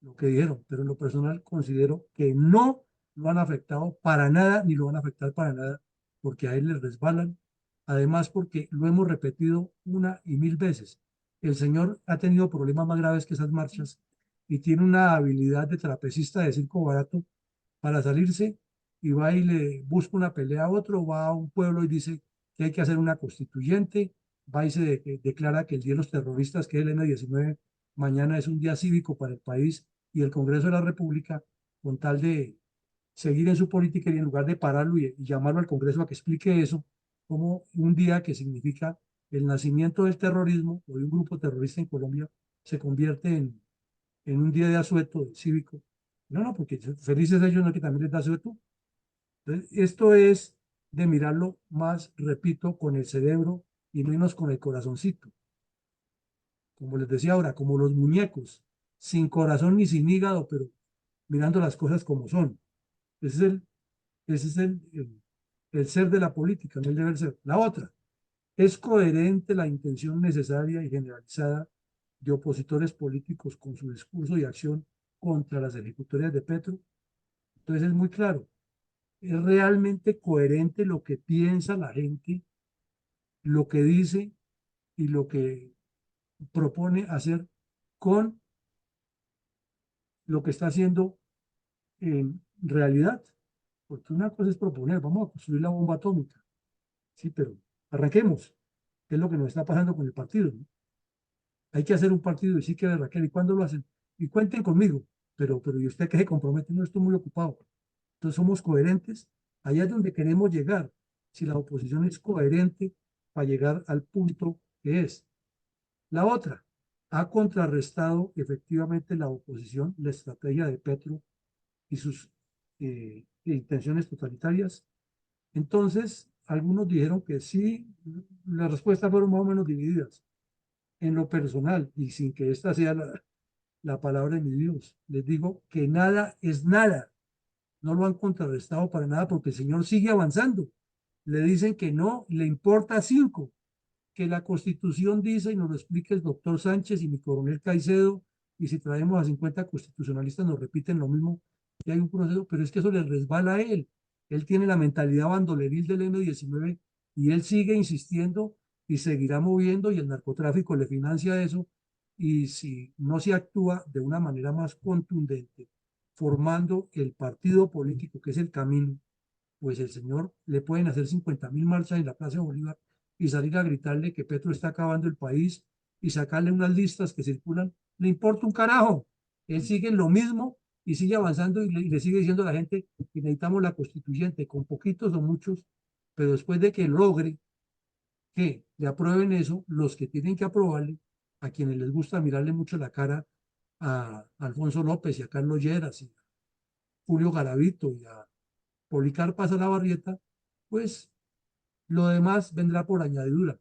lo que dijeron, pero en lo personal considero que no lo han afectado para nada, ni lo van a afectar para nada, porque a él le resbalan. Además, porque lo hemos repetido una y mil veces. El señor ha tenido problemas más graves que esas marchas y tiene una habilidad de trapecista de circo barato para salirse y va y le busca una pelea a otro, va a un pueblo y dice que hay que hacer una constituyente, va y se declara que el Día de los Terroristas, que es el M-19, mañana es un día cívico para el país y el Congreso de la República, con tal de seguir en su política y en lugar de pararlo y llamarlo al Congreso a que explique eso, como un día que significa el nacimiento del terrorismo o de un grupo terrorista en Colombia, se convierte en un día de asueto cívico. No, porque felices ellos, no, que también les da asueto. Entonces, esto es de mirarlo más, repito, con el cerebro y menos con el corazoncito. Como les decía ahora, como los muñecos, sin corazón ni sin hígado, pero mirando las cosas como son. Ese es el ser de la política, no el deber ser. La otra, ¿es coherente la intención necesaria y generalizada de opositores políticos con su discurso y acción contra las ejecutorias de Petro? Entonces es muy claro, es realmente coherente lo que piensa la gente, lo que dice y lo que propone hacer con lo que está haciendo en realidad. Porque una cosa es proponer, vamos a construir la bomba atómica, sí, pero arranquemos, ¿qué es lo que nos está pasando con el partido? ¿No? Hay que hacer un partido y sí que Raquel, ¿y cuándo lo hacen? Y cuenten conmigo, pero ¿y usted qué se compromete? No, estoy muy ocupado. Entonces somos coherentes, allá es donde queremos llegar, si la oposición es coherente para llegar al punto que es. La otra, ha contrarrestado efectivamente la oposición la estrategia de Petro y sus intenciones totalitarias. Entonces, algunos dijeron que sí, las respuestas fueron más o menos divididas. En lo personal, y sin que esta sea la palabra de mi Dios, les digo que nada es nada. No lo han contrarrestado para nada porque el señor sigue avanzando. Le dicen que no, le importa 5, que la Constitución dice, y nos lo explica el doctor Sánchez y mi coronel Caicedo, y si traemos a 50 constitucionalistas nos repiten lo mismo, que hay un proceso, pero es que eso le resbala a él. Él tiene la mentalidad bandoleril del M-19 y él sigue insistiendo y seguirá moviendo y el narcotráfico le financia eso. Y si no se actúa de una manera más contundente, formando el partido político que es el camino, pues el señor le pueden hacer 50.000 marchas en la Plaza de Bolívar y salir a gritarle que Petro está acabando el país y sacarle unas listas que circulan, le importa un carajo. Él sigue en lo mismo y sigue avanzando y le sigue diciendo a la gente que necesitamos la constituyente, con poquitos o muchos, pero después de que logre que le aprueben eso, los que tienen que aprobarle, a quienes les gusta mirarle mucho la cara a Alfonso López y a Carlos Lleras y a Julio Garavito y a Policarpa Salabarrieta, pues lo demás vendrá por añadidura.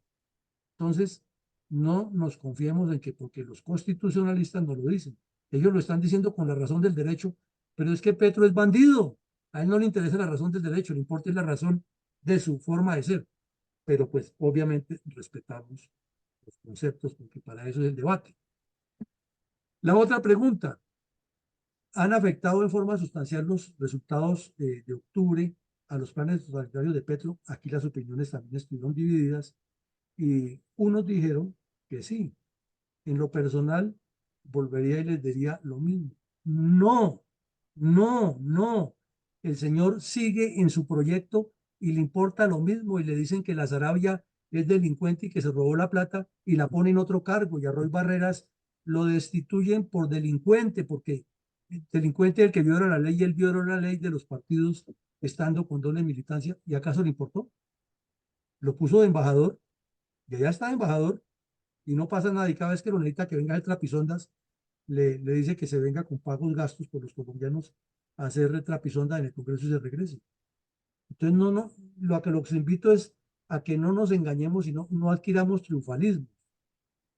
Entonces, no nos confiemos en que porque los constitucionalistas nos lo dicen, ellos lo están diciendo con la razón del derecho, pero es que Petro es bandido, a él no le interesa la razón del derecho, le importa la razón de su forma de ser, pero pues obviamente respetamos los conceptos porque para eso es el debate. La otra pregunta, ¿han afectado en forma sustancial los resultados de octubre a los planes totalitarios de Petro? Aquí las opiniones también estuvieron divididas y unos dijeron que sí. En lo personal, volvería y les diría lo mismo. No, no, no. El señor sigue en su proyecto y le importa lo mismo y le dicen que la Sarabia es delincuente y que se robó la plata y la pone en otro cargo y a Roy Barreras lo destituyen por delincuente porque el delincuente es el que viola la ley y él viola la ley de los partidos estando con doble militancia. ¿Y acaso le importó? Lo puso de embajador y allá está de embajador y no pasa nada. Y cada vez que lo necesita que venga el trapisondas, le dice que se venga con pagos gastos por los colombianos a hacer trapisonda en el Congreso y se regrese. Entonces, lo que los invito es a que no nos engañemos y no adquiramos triunfalismo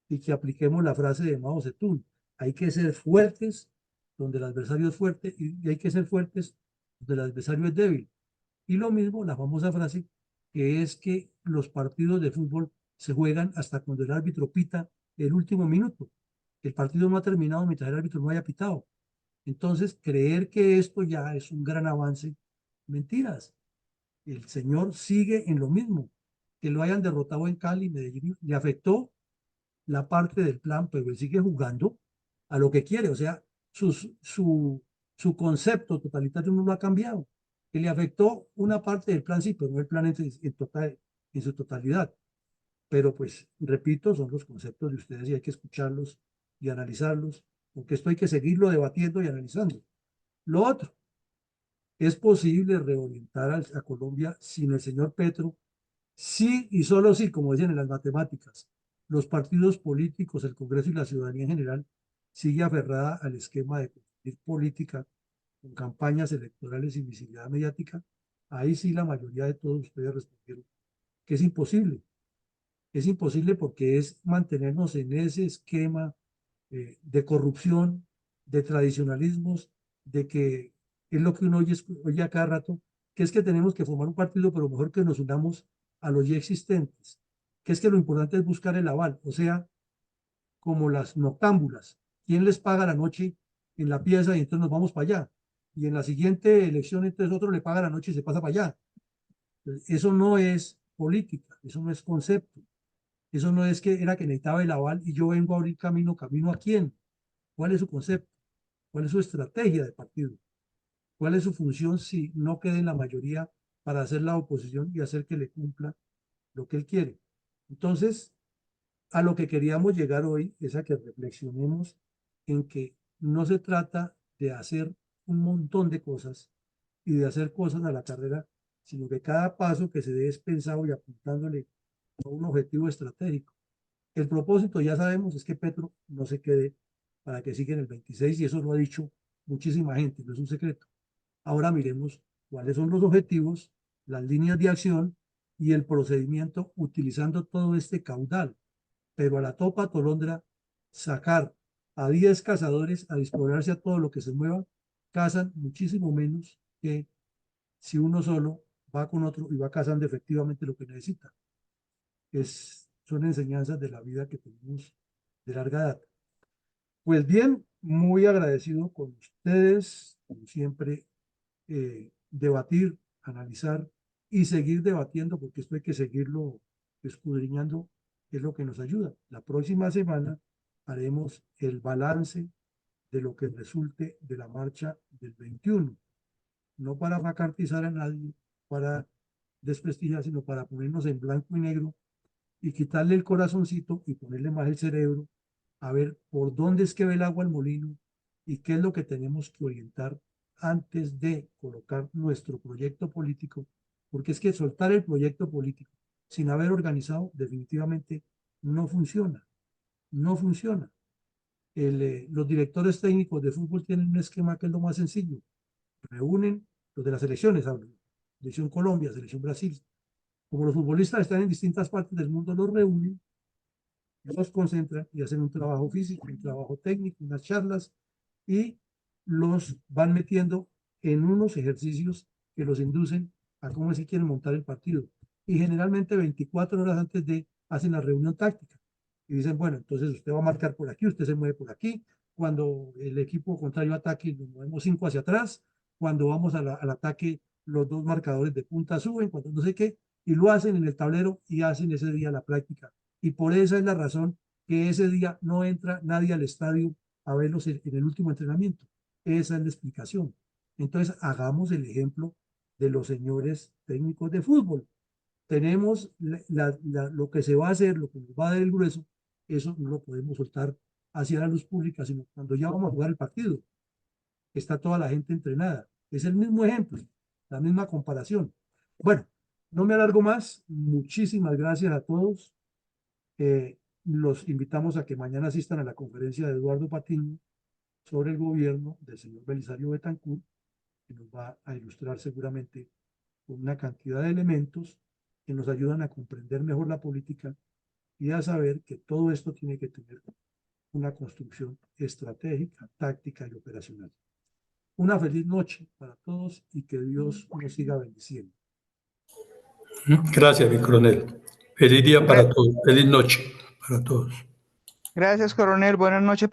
y que apliquemos la frase de Mao Zedong. Hay que ser fuertes donde el adversario es fuerte y hay que ser fuertes donde el adversario es débil. Y lo mismo, la famosa frase, que es que los partidos de fútbol se juegan hasta cuando el árbitro pita el último minuto. El partido no ha terminado mientras el árbitro no haya pitado. Entonces, creer que esto ya es un gran avance, mentiras. El señor sigue en lo mismo. Que lo hayan derrotado en Cali, Medellín, le afectó la parte del plan, pero él sigue jugando a lo que quiere. O sea, su concepto totalitario no lo ha cambiado. Que le afectó una parte del plan, sí, pero no el plan en su totalidad. Pero pues, repito, son los conceptos de ustedes y hay que escucharlos y analizarlos, porque esto hay que seguirlo debatiendo y analizando. Lo otro, ¿es posible reorientar a Colombia sin el señor Petro? Sí y solo sí, como dicen en las matemáticas. Los partidos políticos, el Congreso y la ciudadanía en general sigue aferrada al esquema de construir política con campañas electorales y visibilidad mediática. Ahí sí la mayoría de todos ustedes respondieron que es imposible. Es imposible porque es mantenernos en ese esquema de corrupción, de tradicionalismos, de que es lo que uno oye a cada rato, que es que tenemos que formar un partido, pero mejor que nos unamos a los ya existentes, que es que lo importante es buscar el aval, o sea, como las noctámbulas, ¿quién les paga la noche en la pieza y entonces nos vamos para allá? Y en la siguiente elección entonces otro le paga la noche y se pasa para allá. Eso no es política, eso no es concepto. Eso no es que era que necesitaba el aval y yo vengo a abrir camino. ¿Camino a quién? ¿Cuál es su concepto? ¿Cuál es su estrategia de partido? ¿Cuál es su función si no queda en la mayoría para hacer la oposición y hacer que le cumpla lo que él quiere? Entonces, a lo que queríamos llegar hoy es a que reflexionemos en que no se trata de hacer un montón de cosas y de hacer cosas a la carrera, sino que cada paso que se dé es pensado y apuntándole a un objetivo estratégico. El propósito, ya sabemos, es que Petro no se quede para que siga en el 26 y eso lo ha dicho muchísima gente, no es un secreto. Ahora miremos cuáles son los objetivos, las líneas de acción y el procedimiento utilizando todo este caudal. Pero a la topa tolondra, sacar a 10 cazadores a disponerse a todo lo que se mueva, cazan muchísimo menos que si uno solo va con otro y va cazando efectivamente lo que necesita. Son enseñanzas de la vida que tenemos de larga data. Pues bien, muy agradecido con ustedes, como siempre, debatir, analizar y seguir debatiendo, porque esto hay que seguirlo escudriñando, que es lo que nos ayuda. La próxima semana haremos el balance de lo que resulte de la marcha del 21, no para macartizar a nadie, para desprestigiar, sino para ponernos en blanco y negro y quitarle el corazoncito y ponerle más el cerebro a ver por dónde es que ve el agua al molino y qué es lo que tenemos que orientar antes de colocar nuestro proyecto político, porque es que soltar el proyecto político sin haber organizado definitivamente no funciona, no funciona. Los directores técnicos de fútbol tienen un esquema que es lo más sencillo, reúnen los de las selecciones, hablo, selección Colombia, selección Brasil, como los futbolistas están en distintas partes del mundo, los reúnen, los concentran y hacen un trabajo físico, un trabajo técnico, unas charlas, y los van metiendo en unos ejercicios que los inducen a cómo se quieren montar el partido. Y generalmente 24 horas antes de hacen la reunión táctica. Y dicen, bueno, entonces usted va a marcar por aquí, usted se mueve por aquí. Cuando el equipo contrario ataque, nos movemos 5 hacia atrás. Cuando vamos al ataque, los dos marcadores de punta suben, cuando no sé qué, y lo hacen en el tablero y hacen ese día la práctica. Y por esa es la razón que ese día no entra nadie al estadio a verlos en el último entrenamiento. Esa es la explicación. Entonces, hagamos el ejemplo de los señores técnicos de fútbol. Tenemos lo que se va a hacer, lo que nos va a dar el grueso, eso no lo podemos soltar hacia la luz pública, sino cuando ya vamos a jugar el partido. Está toda la gente entrenada. Es el mismo ejemplo, la misma comparación. Bueno, no me alargo más. Muchísimas gracias a todos. Los invitamos a que mañana asistan a la conferencia de Eduardo Patiño sobre el gobierno del señor Belisario Betancur, que nos va a ilustrar seguramente con una cantidad de elementos que nos ayudan a comprender mejor la política y a saber que todo esto tiene que tener una construcción estratégica, táctica y operacional. Una feliz noche para todos y que Dios nos siga bendiciendo. Gracias, mi coronel. Feliz día para todos. Feliz noche para todos. Gracias, coronel. Buenas noches.